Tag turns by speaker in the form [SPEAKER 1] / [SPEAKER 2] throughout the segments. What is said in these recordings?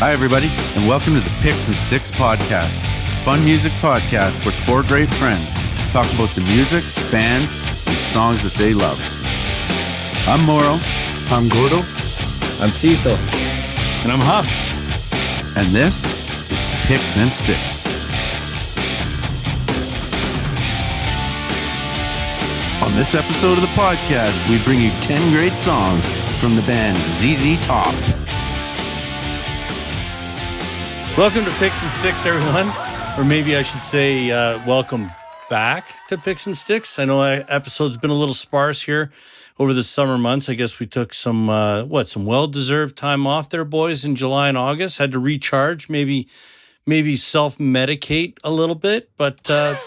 [SPEAKER 1] Hi, everybody, and welcome to the Picks and Sticks podcast, a fun music podcast where four great friends talk about the music, bands, and songs that they love. I'm Moro.
[SPEAKER 2] I'm Gordo.
[SPEAKER 3] I'm Cecil.
[SPEAKER 2] And I'm Huff.
[SPEAKER 1] And this is Picks and Sticks. On this episode of the podcast, we bring you 10 great songs from the band ZZ Top.
[SPEAKER 2] Welcome to Picks and Sticks, everyone. Or maybe I should say welcome back to Picks and Sticks. I know episode's been a little sparse here over the summer months. I guess we took some well-deserved time off there, boys, in July and August. Had to recharge, maybe self-medicate a little bit. But I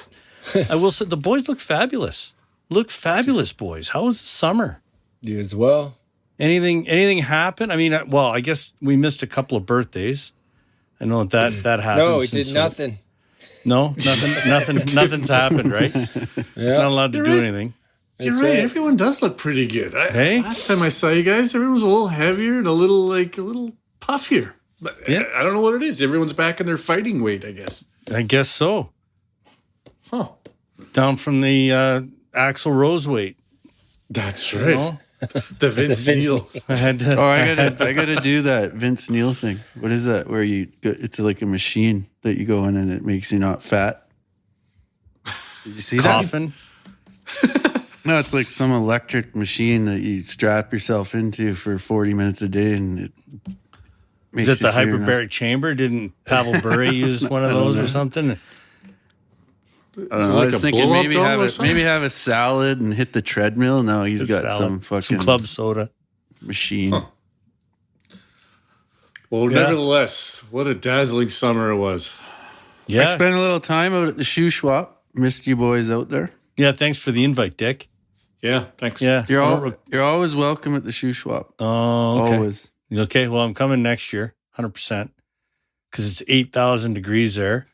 [SPEAKER 2] will say the boys look fabulous. Look fabulous, boys. How was the summer?
[SPEAKER 3] You as well.
[SPEAKER 2] Anything happen? I mean, I guess we missed a couple of birthdays. I know that happened.
[SPEAKER 3] No, we did nothing.
[SPEAKER 2] No, nothing's happened, right?
[SPEAKER 3] Yeah.
[SPEAKER 2] Not allowed to
[SPEAKER 4] You're
[SPEAKER 2] do
[SPEAKER 4] right.
[SPEAKER 2] anything.
[SPEAKER 4] You're right. Everyone does look pretty good.
[SPEAKER 2] Hey?
[SPEAKER 4] Last time I saw you guys, everyone was a little heavier and a little puffier. But
[SPEAKER 2] Yeah.
[SPEAKER 4] I don't know what it is. Everyone's back in their fighting weight, I guess.
[SPEAKER 2] I guess so.
[SPEAKER 4] Huh.
[SPEAKER 2] Down from the Axl Rose weight.
[SPEAKER 4] That's
[SPEAKER 2] You
[SPEAKER 4] right.
[SPEAKER 2] know?
[SPEAKER 4] The Vince Neil.
[SPEAKER 2] I had to.
[SPEAKER 1] Oh, I gotta do that Vince Neil thing. What is that? Where it's like a machine that you go in and it makes you not fat. Did you see
[SPEAKER 2] Coffin.
[SPEAKER 1] that? No, it's like some electric machine that you strap yourself into for 40 minutes a day, and it makes
[SPEAKER 2] Is it the
[SPEAKER 1] you so you're not-
[SPEAKER 2] hyperbaric chamber? Didn't Pavel Bure use one of those or something?
[SPEAKER 1] I don't
[SPEAKER 4] Is it
[SPEAKER 1] know. I
[SPEAKER 4] like
[SPEAKER 1] was
[SPEAKER 4] a
[SPEAKER 1] thinking
[SPEAKER 4] blow-up
[SPEAKER 1] maybe
[SPEAKER 4] dome or something?
[SPEAKER 1] have a salad and hit the treadmill. No, he's got some fucking
[SPEAKER 2] club soda.
[SPEAKER 1] machine.
[SPEAKER 4] Huh. Well,
[SPEAKER 2] Yeah.
[SPEAKER 4] nevertheless, what a dazzling summer it was.
[SPEAKER 2] Yeah,
[SPEAKER 1] I spent a little time out at the shoe swap. Missed you boys out there.
[SPEAKER 2] yeah. Thanks for the invite, Dick.
[SPEAKER 4] Yeah, thanks.
[SPEAKER 2] Yeah,
[SPEAKER 1] You're always welcome at the shoe swap.
[SPEAKER 2] Oh, okay.
[SPEAKER 1] Always.
[SPEAKER 2] Okay, well, I'm coming next year, 100%, because it's 8,000 degrees there.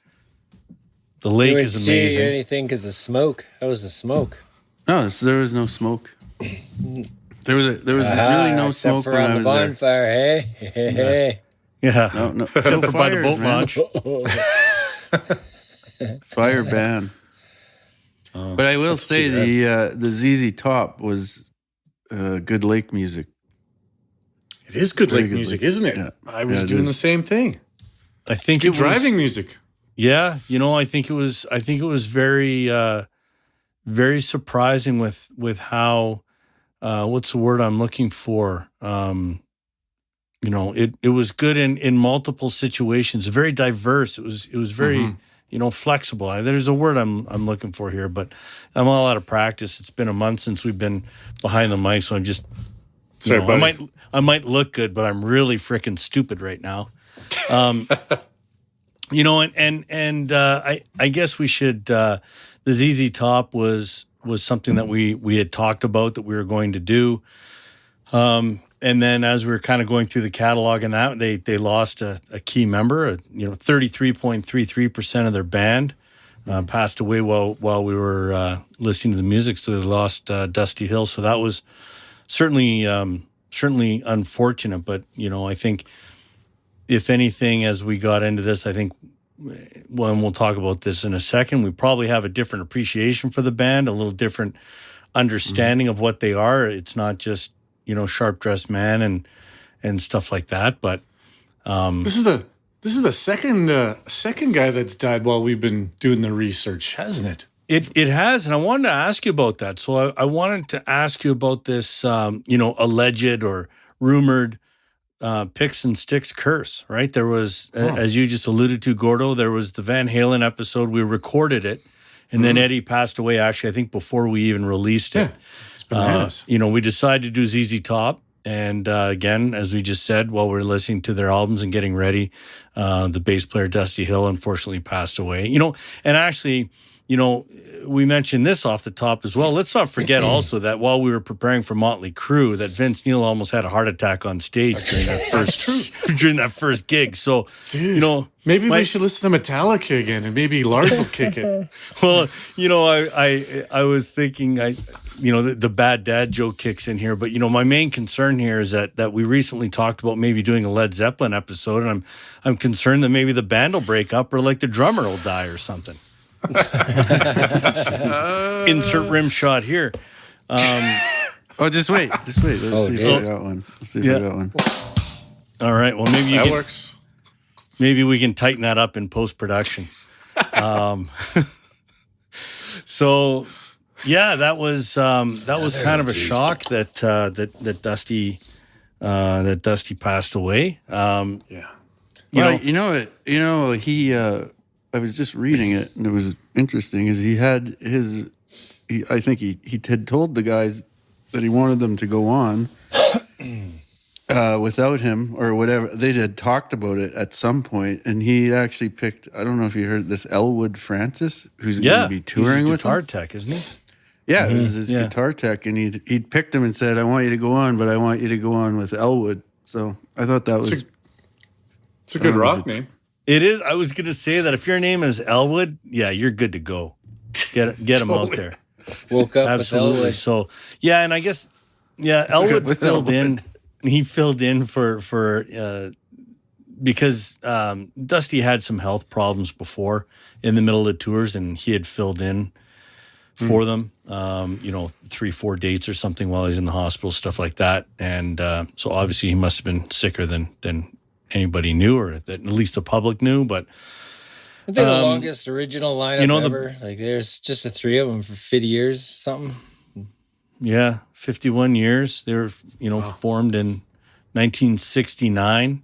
[SPEAKER 2] The
[SPEAKER 3] You
[SPEAKER 2] lake
[SPEAKER 3] didn't
[SPEAKER 2] is
[SPEAKER 3] see
[SPEAKER 2] amazing.
[SPEAKER 3] anything because of smoke. How was the smoke?
[SPEAKER 1] No, there was no smoke. There was really no
[SPEAKER 3] except
[SPEAKER 1] smoke
[SPEAKER 3] for
[SPEAKER 1] when
[SPEAKER 3] on
[SPEAKER 1] I
[SPEAKER 3] the
[SPEAKER 1] was there.
[SPEAKER 3] bonfire. Hey, hey,
[SPEAKER 2] Yeah,
[SPEAKER 1] No,
[SPEAKER 2] except for by the boat
[SPEAKER 1] fires, man.
[SPEAKER 2] launch.
[SPEAKER 1] Fire ban. But I will say the ZZ Top was good lake music.
[SPEAKER 4] It is good
[SPEAKER 1] Very
[SPEAKER 4] lake
[SPEAKER 1] good
[SPEAKER 4] music,
[SPEAKER 1] lake.
[SPEAKER 4] isn't it?
[SPEAKER 1] Yeah.
[SPEAKER 4] I was
[SPEAKER 1] Yeah, it
[SPEAKER 4] doing the
[SPEAKER 1] is.
[SPEAKER 4] same thing.
[SPEAKER 2] I
[SPEAKER 4] It's
[SPEAKER 2] think
[SPEAKER 4] good
[SPEAKER 2] it was
[SPEAKER 4] driving music.
[SPEAKER 2] Yeah, I think it was very very surprising with how what's the word I'm looking for? It was good in multiple situations, very diverse. It was very flexible. There's a word I'm looking for here, but I'm all out of practice. It's been a month since we've been behind the mic, so I'm just
[SPEAKER 4] Sorry, buddy.
[SPEAKER 2] I might look good, but I'm really freaking stupid right now. I guess we should. The ZZ Top was something that we had talked about that we were going to do, and then as we were kind of going through the catalog and that they lost a key member. 33.33% of their band passed away while we were listening to the music, so they lost Dusty Hill. So that was certainly unfortunate, but I think if anything, as we got into this, I think when we'll talk about this in a second, we probably have a different appreciation for the band, a little different understanding of what they are. It's not just, Sharp Dressed Man and stuff like that, but
[SPEAKER 4] This is the second guy that's died while we've been doing the research, hasn't it?
[SPEAKER 2] It has, and I wanted to ask you about that. So I wanted to ask you about this, alleged or rumored Picks and Sticks curse, right? There was, as you just alluded to, Gordo, there was the Van Halen episode. We recorded it, and then Eddie passed away, actually, I think before we even released it.
[SPEAKER 4] It's bananas.
[SPEAKER 2] We decided to do ZZ Top. And again, as we just said, while we were listening to their albums and getting ready, the bass player, Dusty Hill, unfortunately passed away. And actually, we mentioned this off the top as well. Let's not forget also that while we were preparing for Motley Crue, that Vince Neil almost had a heart attack on stage during that first gig. So,
[SPEAKER 4] Dude, maybe we should listen to Metallica again, and maybe Lars will kick it.
[SPEAKER 2] well, I was thinking, the bad dad joke kicks in here. But my main concern here is that we recently talked about maybe doing a Led Zeppelin episode, and I'm concerned that maybe the band will break up or like the drummer will die or something. Insert rim shot here.
[SPEAKER 1] Just wait. Let's see if I got one.
[SPEAKER 2] All right. Well, maybe
[SPEAKER 4] That works.
[SPEAKER 2] Maybe we can tighten that up in post-production. So, yeah, that was kind of a shock that Dusty passed away.
[SPEAKER 1] I was just reading it, and it was interesting. Is I think he had told the guys that he wanted them to go on without him or whatever. They had talked about it at some point, and he actually picked, I don't know if you heard this, Elwood Francis, who's going to be touring with him.
[SPEAKER 2] Guitar tech, isn't he?
[SPEAKER 1] Yeah, it was his guitar tech, and he'd picked him and said, I want you to go on, but I want you to go on with Elwood. So I thought that was...
[SPEAKER 4] It's a good rock name.
[SPEAKER 2] It is. I was going to say that if your name is Elwood, yeah, you're good to go. Get him out there.
[SPEAKER 3] Woke up
[SPEAKER 2] Absolutely.
[SPEAKER 3] with Elwood.
[SPEAKER 2] So, yeah, and I guess, Elwood filled in. He filled in for because Dusty had some health problems before in the middle of the tours, and he had filled in for them, 3-4 dates or something while he's in the hospital, stuff like that. And so obviously he must have been sicker than anybody knew, or that at least the public knew. But
[SPEAKER 3] I think the longest original lineup ever. Like there's just the three of them for 50 years, something.
[SPEAKER 2] Yeah, 51 years. They were, formed in 1969.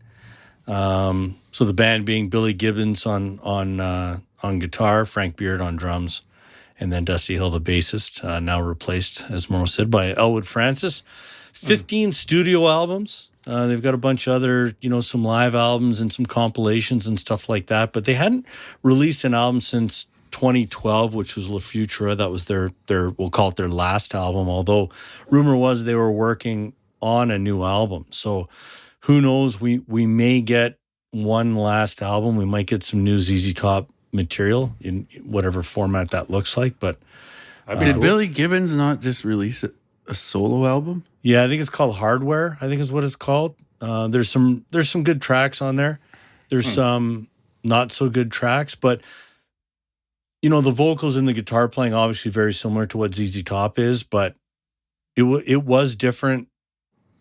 [SPEAKER 2] So the band being Billy Gibbons on guitar, Frank Beard on drums, and then Dusty Hill, the bassist, now replaced, as Mauro said, by Elwood Francis. 15 studio albums. They've got a bunch of other, some live albums and some compilations and stuff like that. But they hadn't released an album since 2012, which was La Futura. That was their we'll call it their last album. Although rumor was they were working on a new album. So who knows? We may get one last album. We might get some new ZZ Top material in whatever format that looks like. But
[SPEAKER 1] did Billy Gibbons not just release a solo album?
[SPEAKER 2] Yeah, I think it's called Hardware, I think is what it's called. There's some good tracks on there. There's some not so good tracks, but the vocals and the guitar playing obviously very similar to what ZZ Top is, but it was different.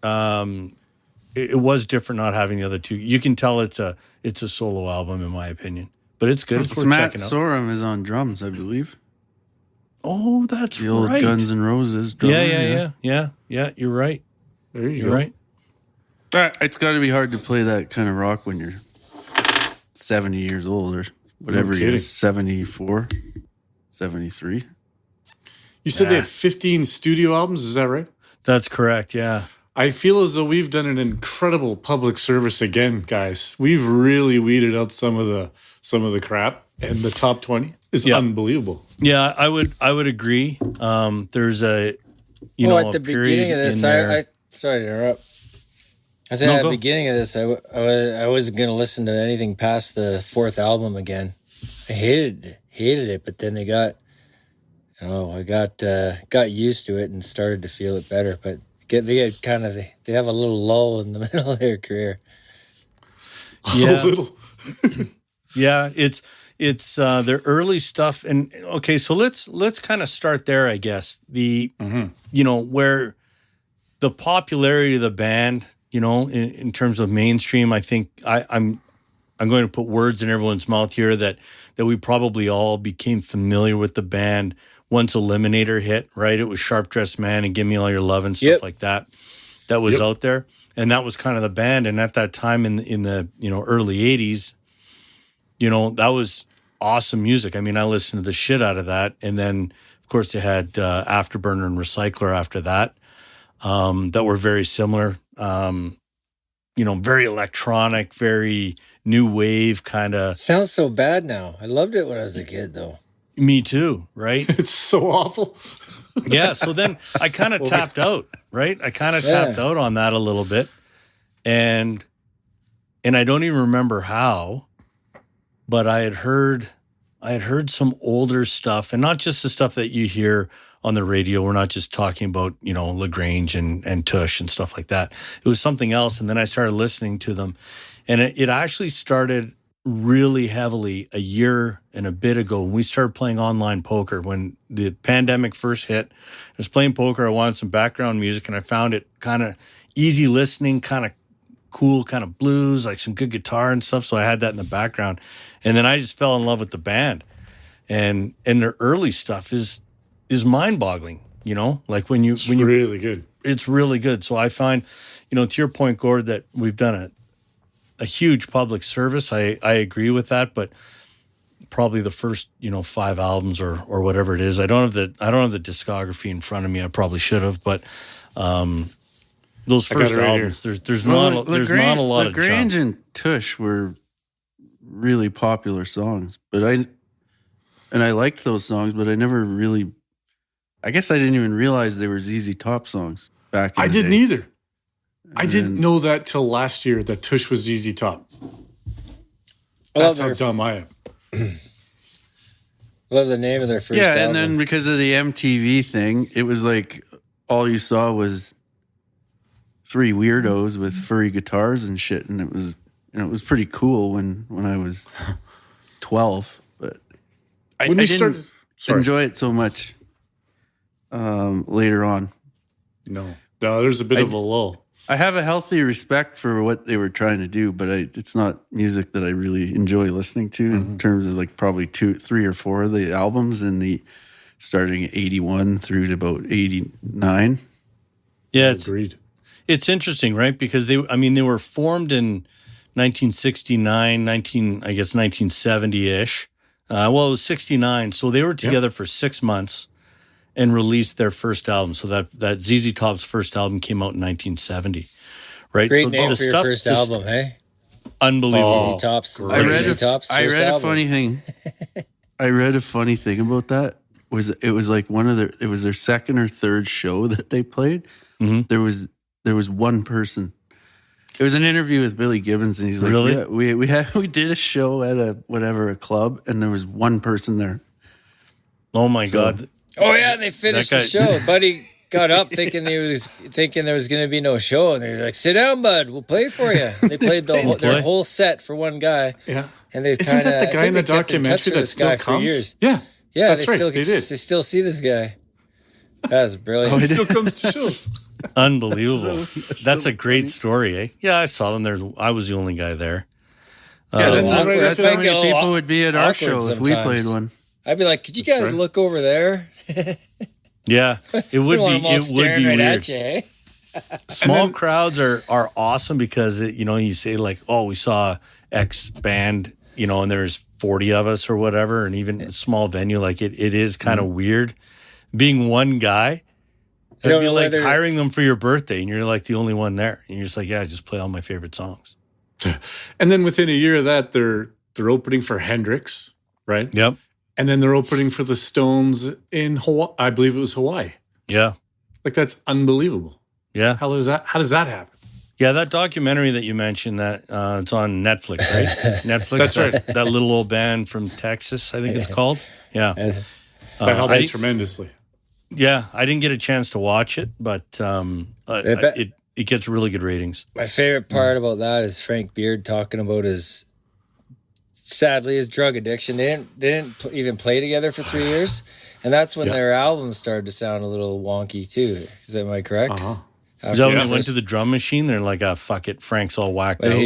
[SPEAKER 2] It was different not having the other two. You can tell it's a solo album in my opinion, but it's good. It's worth
[SPEAKER 1] Matt
[SPEAKER 2] checking out.
[SPEAKER 1] Sorum is on drums, I believe.
[SPEAKER 2] Oh, that's
[SPEAKER 1] the old
[SPEAKER 2] right.
[SPEAKER 1] Guns N' Roses drummer.
[SPEAKER 2] Yeah. You're right.
[SPEAKER 4] There you
[SPEAKER 2] You're
[SPEAKER 4] go.
[SPEAKER 2] right.
[SPEAKER 1] It's got to be hard to play that kind of rock when you're 70 years old or whatever he is, 74, 73.
[SPEAKER 4] You said they had 15 studio albums, is that right?
[SPEAKER 2] That's correct, yeah.
[SPEAKER 4] I feel as though we've done an incredible public service again, guys. We've really weeded out some of the crap, and the top 20 is unbelievable.
[SPEAKER 2] Yeah, I would agree. There's a
[SPEAKER 3] at
[SPEAKER 2] a
[SPEAKER 3] the
[SPEAKER 2] period
[SPEAKER 3] beginning of this,
[SPEAKER 2] in there.
[SPEAKER 3] I sorry to interrupt. I said at the beginning of this, I wasn't going to listen to anything past the fourth album again. I hated it, but then they got, I got used to it and started to feel it better. But they have a little lull in the middle of their career.
[SPEAKER 2] Yeah,
[SPEAKER 4] A little.
[SPEAKER 2] yeah, it's their early stuff. And okay, so let's kind of start there, I guess. The where the popularity of the band, in terms of mainstream, I think I'm going to put words in everyone's mouth here that we probably all became familiar with the band once Eliminator hit, right? It was Sharp Dressed Man and Give Me All Your Love and stuff like that. That was out there. And that was kind of the band. And at that time in the early 80s, that was awesome music. I mean, I listened to the shit out of that. And then, of course, they had Afterburner and Recycler after that were very similar. Very electronic, very new wave kind of.
[SPEAKER 3] Sounds so bad now. I loved it when I was a kid, though.
[SPEAKER 2] Me too, right?
[SPEAKER 4] It's so awful.
[SPEAKER 2] Yeah, so then I kind of tapped out, right? I kind of tapped out on that a little bit. And I don't even remember how, but I had heard some older stuff, and not just the stuff that you hear on the radio. We're not just talking about, LaGrange and Tush and stuff like that. It was something else. And then I started listening to them. And it actually started really heavily a year and a bit ago when we started playing online poker. When the pandemic first hit, I was playing poker. I wanted some background music, and I found it kind of easy listening, kind of cool, kind of blues, like some good guitar and stuff. So I had that in the background. And then I just fell in love with the band. And their early stuff is mind-boggling, like when you
[SPEAKER 4] really good.
[SPEAKER 2] It's really good. So I find, to your point, Gord, that we've done a huge public service. I agree with that, but probably the first, 5 albums or whatever it is. I don't have the discography in front of me. I probably should have, but those first albums, there's not a lot of
[SPEAKER 1] LaGrange
[SPEAKER 2] jump.
[SPEAKER 1] and Tush were really popular songs, but I liked those songs, but I never really, I guess I didn't even realize they were ZZ Top songs back in the day.
[SPEAKER 4] I didn't either. I didn't know that till last year that Tush was ZZ Top. That's how dumb I am.
[SPEAKER 3] Love the name of their first album.
[SPEAKER 1] And then because of the MTV thing, it was like all you saw was 3 weirdos with furry guitars and shit, and it was pretty cool when I was 12, but I didn't enjoy it so much later on.
[SPEAKER 4] No, there's a bit of a lull.
[SPEAKER 1] I have a healthy respect for what they were trying to do, but it's not music that I really enjoy listening to in terms of like probably 2, 3, or 4 of the albums in the starting 81 through to about 89.
[SPEAKER 2] Yeah,
[SPEAKER 4] agreed.
[SPEAKER 2] It's interesting, right? Because they were formed in 1969, 1970-ish. It was 69. So they were together for 6 months and released their first album. So that ZZ Top's first album came out in 1970, right?
[SPEAKER 3] Great
[SPEAKER 2] so
[SPEAKER 3] name for your first album, hey?
[SPEAKER 2] Unbelievable.
[SPEAKER 3] ZZ Top's.
[SPEAKER 1] I read a funny thing. I read a funny thing about that. It was like it was their second or third show that they played. Mm-hmm. There was one person. It was an interview with Billy Gibbons, and he's like,
[SPEAKER 2] really?
[SPEAKER 1] Yeah, we did a show at a club, and there was one person there.
[SPEAKER 2] Oh my God.
[SPEAKER 3] Oh yeah, they finished the show. Buddy got up thinking there was going to be no show, and they're like, "Sit down, bud. We'll play for you." They played their whole set for one guy.
[SPEAKER 4] Yeah,
[SPEAKER 3] and they
[SPEAKER 4] isn't that the guy in the documentary that still comes? Yeah, that's right. They
[SPEAKER 3] still see this guy. That was brilliant.
[SPEAKER 4] Oh, he still comes to shows.
[SPEAKER 2] Unbelievable. That's a great story, eh? Yeah, I saw them. I was the only guy there.
[SPEAKER 4] Yeah, that's
[SPEAKER 1] how many people would be at our show if we played one.
[SPEAKER 3] I'd be like, "Could you guys look over there?"
[SPEAKER 2] Yeah, it would be. It would be
[SPEAKER 3] right
[SPEAKER 2] weird.
[SPEAKER 3] At you, eh?
[SPEAKER 2] Small crowds are awesome because you say like, "Oh, we saw X band," and there's 40 of us or whatever, and even a small venue like it is kind of weird being one guy. It'd be like hiring them for your birthday, and you're like the only one there, and you're just like, "Yeah, just play all my favorite songs."
[SPEAKER 4] And then within a year of that, they're opening for Hendrix, right?
[SPEAKER 2] Yep.
[SPEAKER 4] And then they're opening for the Stones in Hawaii. I believe it was Hawaii.
[SPEAKER 2] Yeah.
[SPEAKER 4] Like, that's unbelievable.
[SPEAKER 2] Yeah.
[SPEAKER 4] How does that happen?
[SPEAKER 2] Yeah, that documentary that you mentioned, that it's on Netflix, right? Netflix.
[SPEAKER 4] That's right.
[SPEAKER 2] That little old band from Texas, I think it's called. Yeah.
[SPEAKER 4] That helped me tremendously.
[SPEAKER 2] Yeah, I didn't get a chance to watch it, but it gets really good ratings.
[SPEAKER 3] My favorite part about that is Frank Beard talking about his drug addiction. They didn't even play together for 3 years, and that's when their albums started to sound a little wonky too. Am I correct?
[SPEAKER 4] Uh-huh.
[SPEAKER 2] Is that when they went to the drum machine? They're like, fuck it, Frank's all whacked out.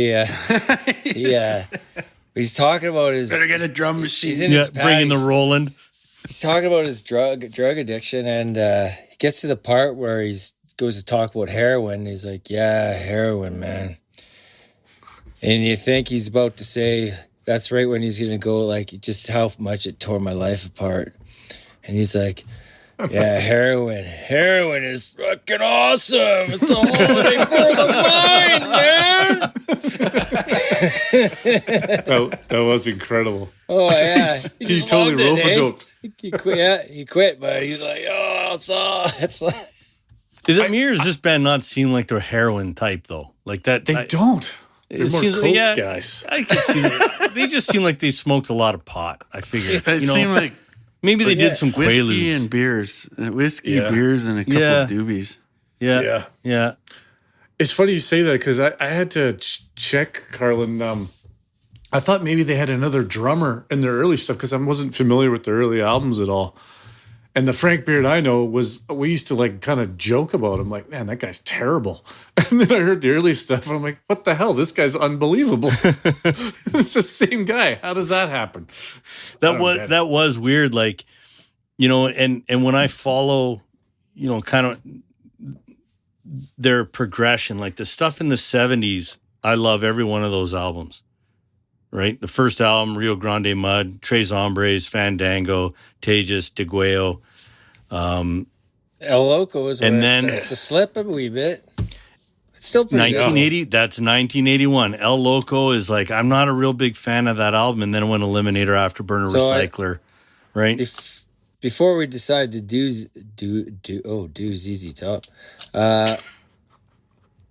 [SPEAKER 3] He's talking about his.
[SPEAKER 1] Better get a drum machine.
[SPEAKER 3] He's in his
[SPEAKER 2] bringing the Roland.
[SPEAKER 3] He's talking about his drug addiction, and he gets to the part where he goes to talk about heroin. He's like, "Yeah, heroin, man." And you think he's about to say, that's right when he's going to go, like, just how much it tore my life apart. And he's like, "Yeah, heroin is fucking awesome. It's a holiday for the mind, man."
[SPEAKER 4] That was incredible.
[SPEAKER 3] Oh, yeah.
[SPEAKER 4] He totally rope-a-doped.
[SPEAKER 3] He quit. Yeah, he quit, but he's like, "Oh, it's like."
[SPEAKER 2] Is it me or does this band not seem like they're heroin type though? Like that?
[SPEAKER 4] They don't. They're more coke guys.
[SPEAKER 2] I can see. They just seem like they smoked a lot of pot. I figured.
[SPEAKER 1] It seemed like
[SPEAKER 2] Maybe they did some
[SPEAKER 1] whiskey
[SPEAKER 2] Quaaludes.
[SPEAKER 1] and beers,
[SPEAKER 4] Yeah.
[SPEAKER 1] beers, and a couple
[SPEAKER 2] Yeah.
[SPEAKER 1] of doobies.
[SPEAKER 2] Yeah.
[SPEAKER 4] It's funny you say that because I had to check, Carlin. I thought maybe they had another drummer in their early stuff because I wasn't familiar with their early albums at all. And the Frank Beard I know we used to like kind of joke about him, like, man, that guy's terrible. And then I heard the early stuff and I'm like, what the hell? This guy's unbelievable. It's the same guy. How does that happen?
[SPEAKER 2] That was weird. Like, and when I follow, kind of their progression, like the stuff in the 70s, I love every one of those albums. Right? The first album, Rio Grande Mud, Tres Hombres, Fandango, Tejas, Degueo.
[SPEAKER 3] El Loco is
[SPEAKER 2] And
[SPEAKER 3] where
[SPEAKER 2] then-
[SPEAKER 3] it starts to slip a wee bit. It's still pretty good.
[SPEAKER 2] 1980, that's 1981. El Loco is like, I'm not a real big fan of that album. And then it went Eliminator, Afterburner,
[SPEAKER 3] So
[SPEAKER 2] Recycler. Right?
[SPEAKER 3] Before we decide to do ZZ Top,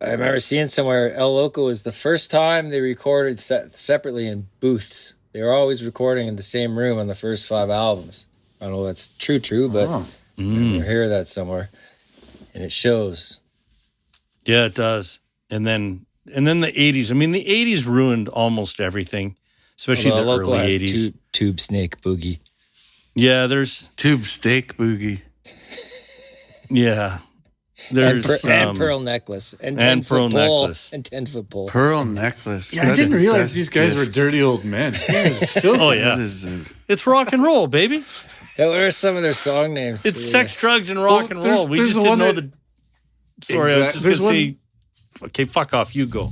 [SPEAKER 3] I remember seeing somewhere El Loco was the first time they recorded separately in booths. They were always recording in the same room on the first 5 albums. I don't know if that's true, but I hear that somewhere, and it shows.
[SPEAKER 2] Yeah, it does. And then the 80s. I mean, the 80s ruined almost everything, especially
[SPEAKER 3] Although
[SPEAKER 2] the
[SPEAKER 3] El Loco
[SPEAKER 2] early
[SPEAKER 3] has
[SPEAKER 2] 80s.
[SPEAKER 3] Tube Snake Boogie.
[SPEAKER 2] Yeah, there's
[SPEAKER 1] Tube steak boogie.
[SPEAKER 2] yeah. There's
[SPEAKER 3] and Pearl Necklace and
[SPEAKER 2] and
[SPEAKER 3] 10-foot
[SPEAKER 2] Pearl
[SPEAKER 3] pole
[SPEAKER 2] Necklace.
[SPEAKER 3] and 10-foot pole.
[SPEAKER 1] Pearl necklace.
[SPEAKER 4] Yeah, I didn't realize these guys were dirty old men.
[SPEAKER 2] oh yeah.
[SPEAKER 1] That is
[SPEAKER 2] It's rock and roll, baby.
[SPEAKER 3] Yeah, what are some of their song names?
[SPEAKER 2] It's sex, drugs, and rock and roll. We
[SPEAKER 4] there's
[SPEAKER 2] just
[SPEAKER 4] the
[SPEAKER 2] didn't
[SPEAKER 4] one
[SPEAKER 2] know
[SPEAKER 4] that-
[SPEAKER 2] the. Sorry, I was
[SPEAKER 4] Exact-
[SPEAKER 2] just
[SPEAKER 4] there's
[SPEAKER 2] gonna say. Okay, fuck off. You go.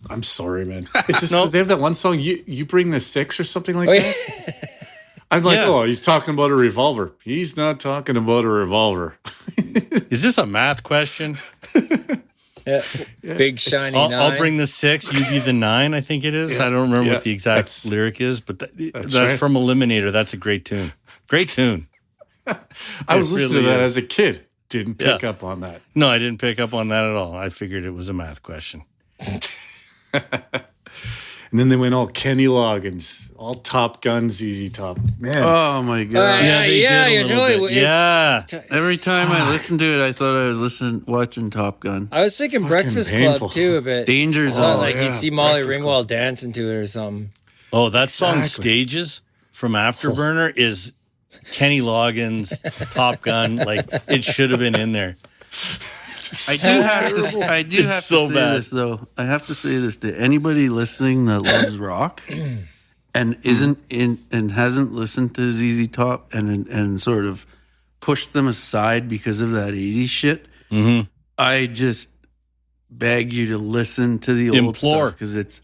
[SPEAKER 4] I'm sorry, man. It's just
[SPEAKER 2] No.
[SPEAKER 4] they have that one song, you bring the 6 or something like
[SPEAKER 3] Oh,
[SPEAKER 4] that.
[SPEAKER 3] yeah.
[SPEAKER 4] I'm like,
[SPEAKER 2] Yeah.
[SPEAKER 4] oh, he's talking about a revolver. He's not talking about a revolver.
[SPEAKER 2] Is this a math question?
[SPEAKER 3] Yeah. Big shiny
[SPEAKER 2] I'll
[SPEAKER 3] 9.
[SPEAKER 2] bring the 6. You be the 9. I think it is. I don't remember
[SPEAKER 4] Yeah,
[SPEAKER 2] what the exact
[SPEAKER 4] that's-
[SPEAKER 2] lyric is, but that's
[SPEAKER 4] right.
[SPEAKER 2] from Eliminator. That's a great tune. Great tune.
[SPEAKER 4] I was listening
[SPEAKER 2] really
[SPEAKER 4] to that
[SPEAKER 2] is.
[SPEAKER 4] as a kid. Didn't pick
[SPEAKER 2] Yeah.
[SPEAKER 4] up on that.
[SPEAKER 2] No, I didn't pick up on that at all. I figured it was a math question.
[SPEAKER 4] And then they went all Kenny Loggins, all Top Gun, ZZ Top. Man,
[SPEAKER 1] Oh my god!
[SPEAKER 2] They
[SPEAKER 3] yeah,
[SPEAKER 2] did a
[SPEAKER 3] you're
[SPEAKER 2] little
[SPEAKER 3] totally-
[SPEAKER 2] bit. Yeah.
[SPEAKER 1] Every time I listened to it, I thought I was watching Top Gun.
[SPEAKER 3] I was thinking Breakfast
[SPEAKER 4] painful.
[SPEAKER 3] Club too a bit.
[SPEAKER 1] Danger
[SPEAKER 3] So,
[SPEAKER 1] Zone.
[SPEAKER 3] like
[SPEAKER 4] yeah,
[SPEAKER 3] you'd see Molly
[SPEAKER 4] Breakfast
[SPEAKER 3] Ringwald dancing to it or something.
[SPEAKER 2] Oh, that song
[SPEAKER 4] Exactly.
[SPEAKER 2] Stages from Afterburner is Kenny Loggins, Top Gun. Like, it should have been in there.
[SPEAKER 1] I do have to. I do
[SPEAKER 2] It's
[SPEAKER 1] have to
[SPEAKER 2] so
[SPEAKER 1] say
[SPEAKER 2] bad.
[SPEAKER 1] this though. I have to say this to anybody listening that loves rock and isn't in and hasn't listened to ZZ Top and sort of pushed them aside because of that '80s shit.
[SPEAKER 2] Mm-hmm.
[SPEAKER 1] I just beg you to listen to the old
[SPEAKER 2] Implore.
[SPEAKER 1] stuff because it's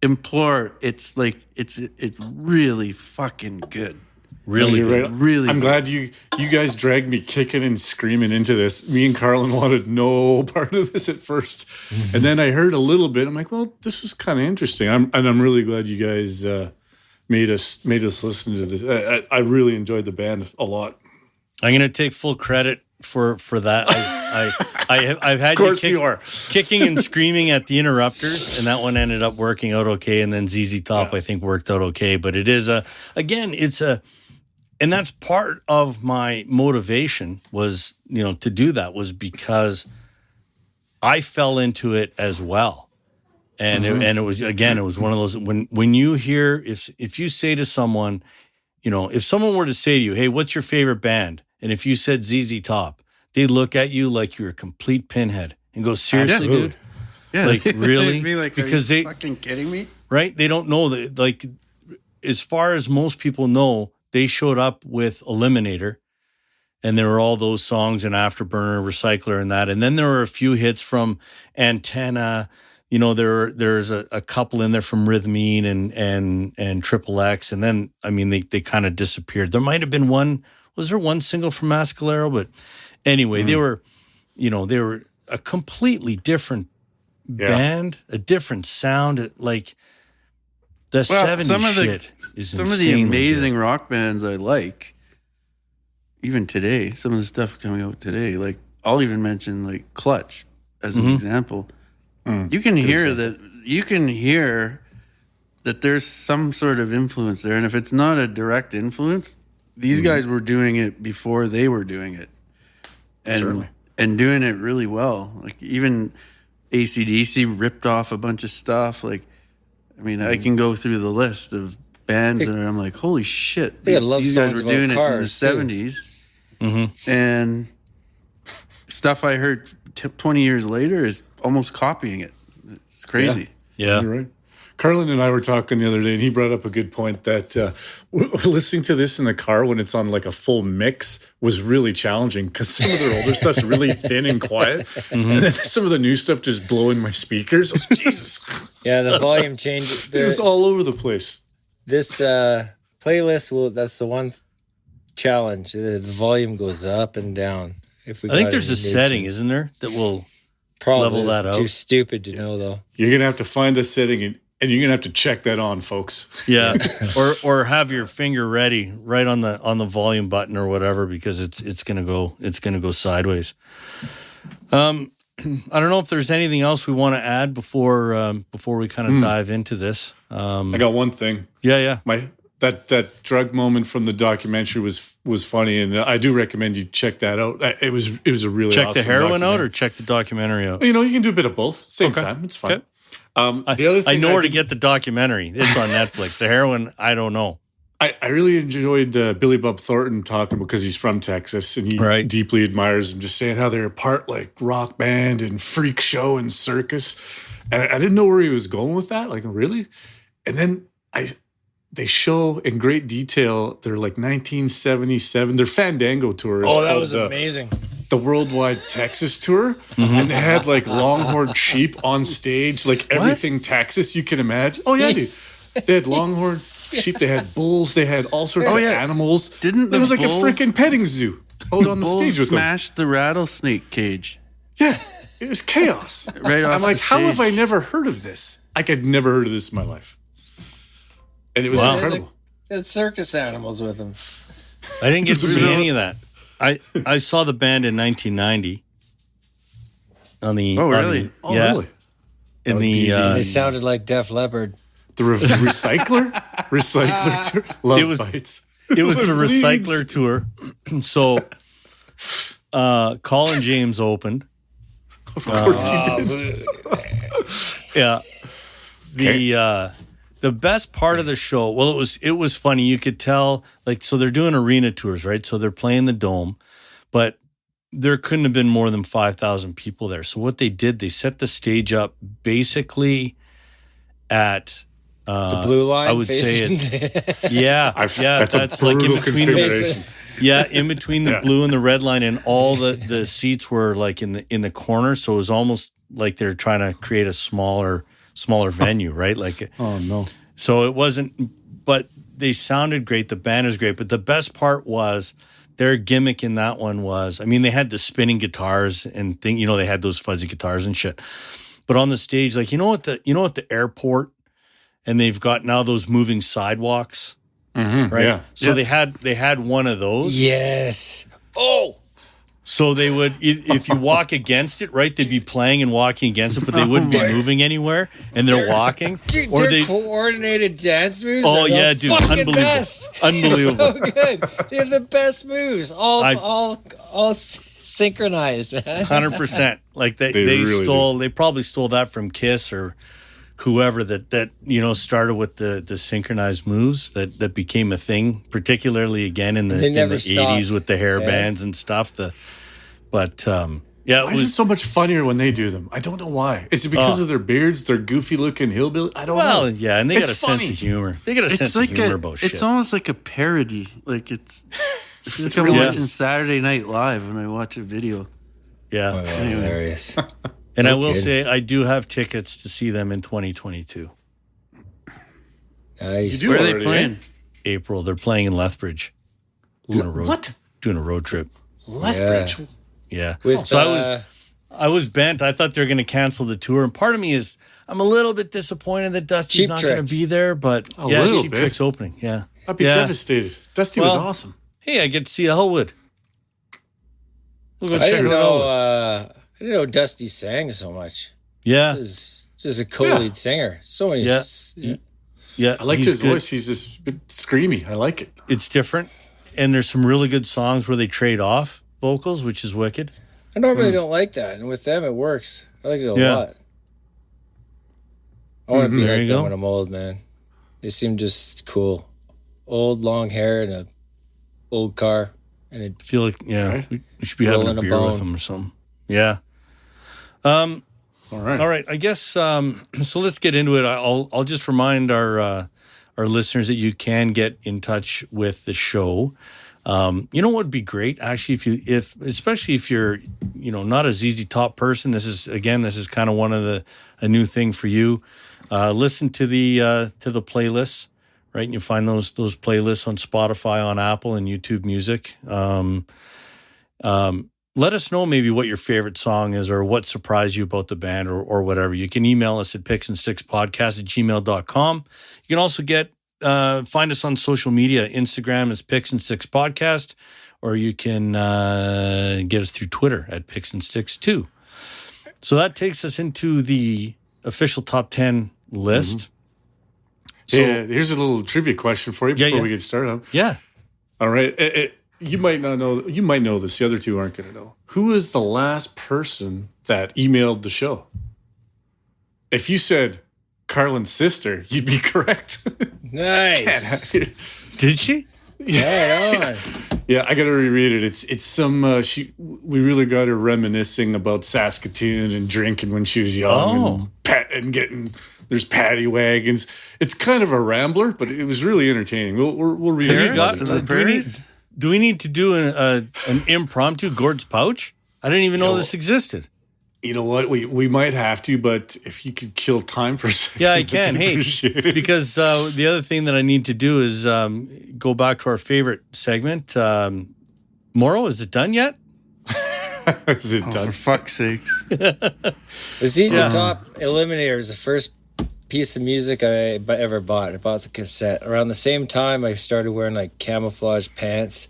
[SPEAKER 1] implore. It's like it's really fucking good.
[SPEAKER 2] Really
[SPEAKER 4] you're
[SPEAKER 2] good.
[SPEAKER 4] right.
[SPEAKER 1] Really
[SPEAKER 4] I'm
[SPEAKER 1] good.
[SPEAKER 4] glad you guys dragged me kicking and screaming into this. Me and Carlin wanted no part of this at first, and then I heard a little bit. I'm like, well, this is kind of interesting. I'm really glad you guys made us listen to this. I really enjoyed the band a lot.
[SPEAKER 2] I'm going to take full credit for that. I've had
[SPEAKER 4] Of course
[SPEAKER 2] you
[SPEAKER 4] you are.
[SPEAKER 2] kicking and screaming at the Interrupters, and that one ended up working out okay. And then ZZ Top, I think, worked out okay. But it is and that's part of my motivation was, to do that was because I fell into it as well. And it was, again, it was one of those, when you hear, if you say to someone, if someone were to say to you, hey, what's your favorite band? And if you said ZZ Top, they'd look at you like you're a complete pinhead and go, seriously, dude?
[SPEAKER 1] Yeah,
[SPEAKER 2] Like, really?
[SPEAKER 1] They'd be like,
[SPEAKER 2] Because
[SPEAKER 1] are you
[SPEAKER 2] they-
[SPEAKER 1] fucking kidding me?
[SPEAKER 2] Right? They don't know that, like, as far as most people know, they showed up with Eliminator, and there were all those songs in Afterburner, Recycler, and that. And then there were a few hits from Antenna. There's a couple in there from Rhythmine and Triple X. And then, I mean, they kind of disappeared. There might have been one. Was there one single from Mascalero? But anyway, they were a completely different band, a different sound. Like, the 70s
[SPEAKER 1] some of the
[SPEAKER 2] shit is
[SPEAKER 1] some of the
[SPEAKER 2] insanely
[SPEAKER 1] amazing
[SPEAKER 2] good.
[SPEAKER 1] rock bands I like, even today, some of the stuff coming out today, like I'll even mention like Clutch as an example. You can hear that there's some sort of influence there, and if it's not a direct influence, these guys were doing it before they were doing it,
[SPEAKER 4] Certainly.
[SPEAKER 1] and doing it really well. Like even AC/DC ripped off a bunch of stuff. Like, I mean, I can go through the list of bands that I'm like, holy shit,
[SPEAKER 3] They had love
[SPEAKER 1] these guys
[SPEAKER 3] songs
[SPEAKER 1] were doing it
[SPEAKER 3] about
[SPEAKER 1] in the
[SPEAKER 3] cars, too.
[SPEAKER 1] 70s, and stuff I heard 20 years later is almost copying it. It's crazy.
[SPEAKER 2] Yeah.
[SPEAKER 4] You're right. Carlin and I were talking the other day, and he brought up a good point that listening to this in the car when it's on like a full mix was really challenging because some of their older stuff's really thin and quiet, and then some of the new stuff just blowing my speakers. I was like, Jesus,
[SPEAKER 3] Yeah, the volume change.
[SPEAKER 4] it was all over the place.
[SPEAKER 3] This playlist that's the one challenge. The volume goes up and down. If we
[SPEAKER 2] I think
[SPEAKER 3] got
[SPEAKER 2] there's a
[SPEAKER 3] any new
[SPEAKER 2] setting,
[SPEAKER 3] tunes.
[SPEAKER 2] isn't there, that will
[SPEAKER 3] Probably
[SPEAKER 2] level that out.
[SPEAKER 3] Too stupid to know though.
[SPEAKER 4] You're gonna have to find the setting, and you're gonna have to check that on, folks.
[SPEAKER 2] yeah, or have your finger ready right on the volume button or whatever, because it's gonna go sideways. I don't know if there's anything else we want to add before we kind of dive into this.
[SPEAKER 4] I got one thing.
[SPEAKER 2] Yeah.
[SPEAKER 4] That drug moment from the documentary was funny, and I do recommend you check that out. It was a really
[SPEAKER 2] Check
[SPEAKER 4] awesome
[SPEAKER 2] the heroin out
[SPEAKER 4] documentary.
[SPEAKER 2] or check the documentary out.
[SPEAKER 4] You know, you can do a bit of both same
[SPEAKER 2] Okay.
[SPEAKER 4] time. It's fine.
[SPEAKER 2] Okay.
[SPEAKER 4] The other thing
[SPEAKER 2] I know where to
[SPEAKER 4] did-
[SPEAKER 2] get the documentary. It's on Netflix. The heroin, I don't know.
[SPEAKER 4] I really enjoyed Billy Bob Thornton talking because he's from Texas and he
[SPEAKER 2] Right.
[SPEAKER 4] deeply admires him, just saying how they're part like rock band and freak show and circus. And I didn't know where he was going with that. Like, really? And then they show in great detail their like 1977, their Fandango tour. Is
[SPEAKER 3] Oh, that
[SPEAKER 4] called,
[SPEAKER 3] was amazing.
[SPEAKER 4] the Worldwide Texas Tour, and they had like longhorn sheep on stage, like everything Texas you can imagine. Oh yeah, dude. They had longhorn sheep, they had bulls, they had all sorts of animals.
[SPEAKER 1] Didn't
[SPEAKER 4] it was
[SPEAKER 1] the
[SPEAKER 4] like a
[SPEAKER 1] bull-
[SPEAKER 4] freaking petting zoo out on the
[SPEAKER 1] Bull
[SPEAKER 4] stage with them?
[SPEAKER 1] smashed the rattlesnake cage
[SPEAKER 4] Yeah, it was chaos.
[SPEAKER 1] right off
[SPEAKER 4] I'm like,
[SPEAKER 1] the
[SPEAKER 4] how have I
[SPEAKER 1] stage.
[SPEAKER 4] never heard of this? Like, I'd never heard of this in my life, and it was
[SPEAKER 2] Wow.
[SPEAKER 4] incredible.
[SPEAKER 3] It's circus animals with them.
[SPEAKER 2] I didn't get to see any of that. I saw the band in 1990 on the
[SPEAKER 1] Oh,
[SPEAKER 2] on
[SPEAKER 1] really?
[SPEAKER 2] the-
[SPEAKER 4] Oh,
[SPEAKER 2] yeah,
[SPEAKER 4] really?
[SPEAKER 2] in the
[SPEAKER 3] They sounded like Def Leppard.
[SPEAKER 4] The recycler tour. Love
[SPEAKER 2] It was-
[SPEAKER 4] bites.
[SPEAKER 2] it was the
[SPEAKER 4] Bleeds.
[SPEAKER 2] recycler tour. So Colin James opened.
[SPEAKER 4] Of course he did.
[SPEAKER 2] Yeah. The best part of the show, well, it was funny. You could tell, like, so they're doing arena tours, right? So they're playing the Dome, but there couldn't have been more than 5,000 people there. So what they did, they set the stage up basically at
[SPEAKER 3] The blue line.
[SPEAKER 2] I would say
[SPEAKER 3] facing
[SPEAKER 2] yeah,
[SPEAKER 4] That's a
[SPEAKER 2] like in
[SPEAKER 4] brutal
[SPEAKER 2] between the
[SPEAKER 4] configuration.
[SPEAKER 2] in between the
[SPEAKER 4] Yeah.
[SPEAKER 2] blue and the red line, and all the seats were like in the corner. So it was almost like they're trying to create a smaller venue, right? Like,
[SPEAKER 4] Oh no.
[SPEAKER 2] so it wasn't, but they sounded great. The band is great. But the best part was their gimmick in that one was, I mean, they had the spinning guitars and they had those fuzzy guitars and shit. But on the stage, like, at the airport, and they've got now those moving sidewalks, right?
[SPEAKER 4] Yeah.
[SPEAKER 2] So they had one of those.
[SPEAKER 3] Yes.
[SPEAKER 2] So they would, if you walk against it, right, they'd be playing and walking against it, but they wouldn't be moving anywhere, and they're walking.
[SPEAKER 3] Dude,
[SPEAKER 2] or
[SPEAKER 3] their
[SPEAKER 2] they,
[SPEAKER 3] coordinated dance moves.
[SPEAKER 2] Oh,
[SPEAKER 3] are
[SPEAKER 2] yeah,
[SPEAKER 3] the
[SPEAKER 2] dude,
[SPEAKER 3] fucking
[SPEAKER 2] unbelievable.
[SPEAKER 3] Best.
[SPEAKER 2] Unbelievable.
[SPEAKER 3] So good. They have the best moves. All synchronized, man.
[SPEAKER 2] 100%. Like they
[SPEAKER 4] really
[SPEAKER 2] stole, they probably stole that from Kiss or whoever that started with the synchronized moves that became a thing, particularly again in the
[SPEAKER 3] They never
[SPEAKER 2] 80s
[SPEAKER 3] stopped.
[SPEAKER 2] with the hair bands and stuff. Yeah,
[SPEAKER 4] Why is it so much funnier when they do them? I don't know why. Is it because of their beards, their goofy looking hillbilly? I don't know.
[SPEAKER 2] yeah, and they got a
[SPEAKER 4] It's
[SPEAKER 2] sense
[SPEAKER 4] funny.
[SPEAKER 2] of humor. They got a sense of humor about shit.
[SPEAKER 1] It's almost like a parody. Like it's like I'm
[SPEAKER 2] really
[SPEAKER 1] watching
[SPEAKER 2] is.
[SPEAKER 1] Saturday Night Live when I watch a video.
[SPEAKER 2] Yeah.
[SPEAKER 3] Hilarious.
[SPEAKER 2] And I will
[SPEAKER 3] kidding.
[SPEAKER 2] say, I do have tickets to see them in 2022.
[SPEAKER 3] Nice.
[SPEAKER 4] You do
[SPEAKER 1] Where are they
[SPEAKER 4] already,
[SPEAKER 1] playing?
[SPEAKER 2] April. They're playing in Lethbridge. Doing a road,
[SPEAKER 4] What?
[SPEAKER 2] Doing a road trip.
[SPEAKER 4] Lethbridge.
[SPEAKER 2] Yeah.
[SPEAKER 3] With,
[SPEAKER 2] So I was bent. I thought they were going to cancel the tour. And part of me is, I'm a little bit disappointed that Dusty's
[SPEAKER 3] Cheap
[SPEAKER 2] not
[SPEAKER 3] Trick.
[SPEAKER 2] going to be there. But
[SPEAKER 4] A
[SPEAKER 2] yeah,
[SPEAKER 4] little
[SPEAKER 2] Cheap
[SPEAKER 4] bit.
[SPEAKER 2] Trick's opening. Yeah.
[SPEAKER 4] I'd be devastated. Dusty was
[SPEAKER 2] Well,
[SPEAKER 4] awesome.
[SPEAKER 2] Hey, I get to see Elwood. We'll go
[SPEAKER 3] I
[SPEAKER 2] check
[SPEAKER 3] didn't
[SPEAKER 2] it
[SPEAKER 3] know.
[SPEAKER 2] out.
[SPEAKER 3] I didn't know Dusty sang so much.
[SPEAKER 2] Yeah.
[SPEAKER 3] He's just a co-lead singer. So many.
[SPEAKER 2] Yeah. Yeah.
[SPEAKER 4] I liked
[SPEAKER 2] he's
[SPEAKER 4] his
[SPEAKER 2] good.
[SPEAKER 4] voice. He's just a bit screamy. I like it.
[SPEAKER 2] It's different. and there's some really good songs where they trade off vocals, which is wicked.
[SPEAKER 3] I normally don't like that, and with them it works. I like it a lot. I want to be like them when I'm old, man. They seem just cool. Old, long hair, and a old car, and
[SPEAKER 2] I feel like we should be having a beer with them or something. Yeah. All right. I guess so. Let's get into it. I'll just remind our listeners that you can get in touch with the show. You know what would be great, actually, especially if you're, not a ZZ Top person. This is kind of one of a new thing for you. Listen to the playlists, right? And you find those playlists on Spotify, on Apple, and YouTube Music. Let us know maybe what your favorite song is or what surprised you about the band or whatever. You can email us at picksandstickspodcast@gmail.com. You can also find us on social media. Instagram is Picks and Sticks Podcast, or you can get us through Twitter at Picks and Sticks 2. So that takes us into the official top 10 list.
[SPEAKER 4] So here's a little trivia question for you before we get started.
[SPEAKER 2] Yeah.
[SPEAKER 4] All right. You might not know. You might know this. The other two aren't going to know. Who is the last person that emailed the show? If you said Carlin's sister, you'd be correct.
[SPEAKER 3] Nice.
[SPEAKER 2] Did she?
[SPEAKER 3] Yeah.
[SPEAKER 4] Yeah, I got to reread it. It's some. We really got her reminiscing about Saskatoon and drinking when she was young. And getting. There's paddy wagons. It's kind of a rambler, but it was really entertaining. We'll read it.
[SPEAKER 2] Do we need to do an impromptu Gord's Pouch? I didn't even know this existed.
[SPEAKER 4] You know what? We might have to, but if you could kill time for a second.
[SPEAKER 2] Yeah, I can. Hey, because the other thing that I need to do is go back to our favorite segment. Morrow, is it done yet?
[SPEAKER 4] Is it done?
[SPEAKER 1] For fuck's sakes.
[SPEAKER 3] The ZZ Top Eliminator is the first piece of music I ever bought. I bought the cassette. Around the same time, I started wearing like camouflage pants,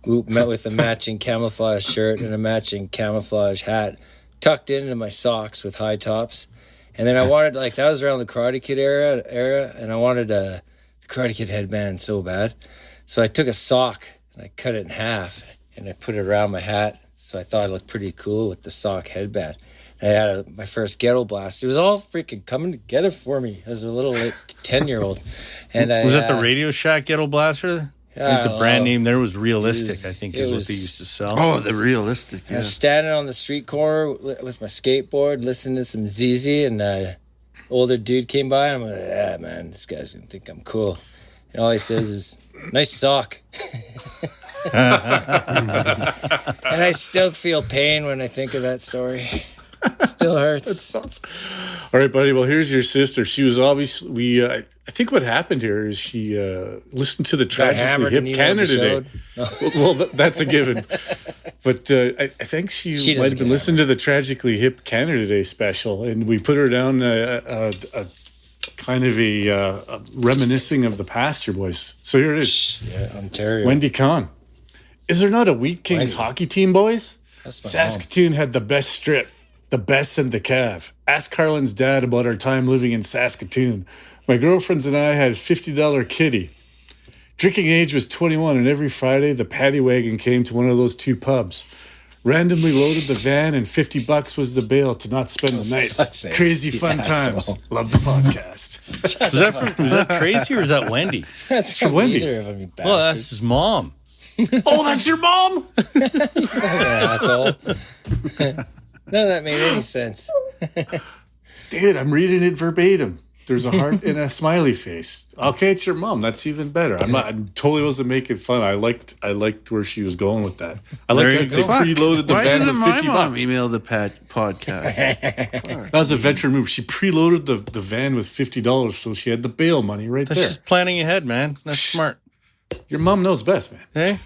[SPEAKER 3] met with a matching camouflage shirt and a matching camouflage hat, tucked into my socks with high tops. And then I wanted, that was around the Karate Kid era, and I wanted the Karate Kid headband so bad. So I took a sock and I cut it in half and I put it around my hat. So I thought it looked pretty cool with the sock headband. I had my first Ghetto Blast. It was all freaking coming together for me as a little 10-year-old. And
[SPEAKER 2] was that the Radio Shack Ghetto Blaster? I think the brand name there was Realistic, I think is what they used to sell.
[SPEAKER 1] Oh, the Realistic, yeah.
[SPEAKER 3] I was standing on the street corner with my skateboard, listening to some ZZ, and an older dude came by, and I'm like, yeah, man, this guy's going to think I'm cool. And all he says is, nice sock. And I still feel pain when I think of that story. Still hurts.
[SPEAKER 4] All right, buddy. Well, here's your sister. She was obviously I think what happened here is she listened to the Tragically Hip Canada Day. No. Well, that's a given. But I think she might have been listening to the Tragically Hip Canada Day special, and we put her down a kind of a reminiscing of the Pasture Boys. So here it is.
[SPEAKER 3] Yeah, Ontario.
[SPEAKER 4] Wendy Kahn. Is there not a Wheat Kings hockey team, boys? Saskatoon had the best strip. The best and the Cav. Ask Carlin's dad about our time living in Saskatoon. My girlfriends and I had $50 kitty. Drinking age was 21, and every Friday the paddy wagon came to one of those two pubs. Randomly loaded the van, and $50 was the bail to not spend the night. Crazy fun times. Love the podcast.
[SPEAKER 2] Was that Tracy or is that Wendy?
[SPEAKER 3] That's
[SPEAKER 4] for Wendy.
[SPEAKER 3] Either of them, you
[SPEAKER 2] well, that's his mom.
[SPEAKER 4] Oh, that's your mom?
[SPEAKER 3] Asshole. None of that made any sense.
[SPEAKER 4] Dude, I'm reading it verbatim. There's a heart and a smiley face. Okay, it's your mom. That's even better. I totally wasn't making fun. I liked where she was going with that. I like that they preloaded the van with $50.
[SPEAKER 1] Why doesn't my mom email the podcast?
[SPEAKER 4] That was a venture move. She preloaded the van with $50, so she had the bail money right there.
[SPEAKER 2] That's just planning ahead, man. That's smart.
[SPEAKER 4] Your mom knows best, man.
[SPEAKER 2] Hey,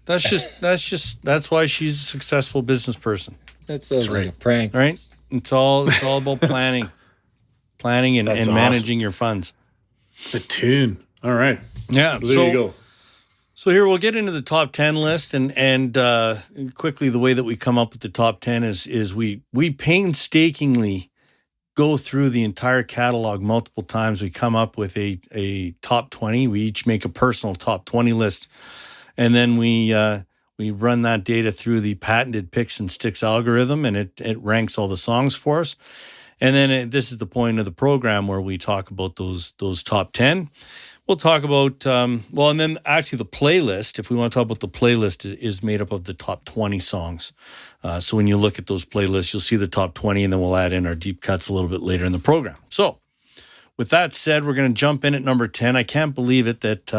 [SPEAKER 2] that's why she's a successful business person.
[SPEAKER 3] That sounds like a prank.
[SPEAKER 2] Right? It's all about planning. And
[SPEAKER 4] awesome.
[SPEAKER 2] Managing your funds.
[SPEAKER 4] The tune. All right.
[SPEAKER 2] Yeah.
[SPEAKER 4] There you go.
[SPEAKER 2] So here we'll get into the top 10 list and quickly the way that we come up with the top 10 is we painstakingly go through the entire catalog multiple times. We come up with a top 20. We each make a personal top 20 list. and then we run that data through the patented picks and sticks algorithm, and it ranks all the songs for us. And then this is the point of the program where we talk about those top 10. We'll talk about, and then actually the playlist, if we want to talk about the playlist, is made up of the top 20 songs. So when you look at those playlists, you'll see the top 20, and then we'll add in our deep cuts a little bit later in the program. So with that said, we're going to jump in at number 10. I can't believe it that,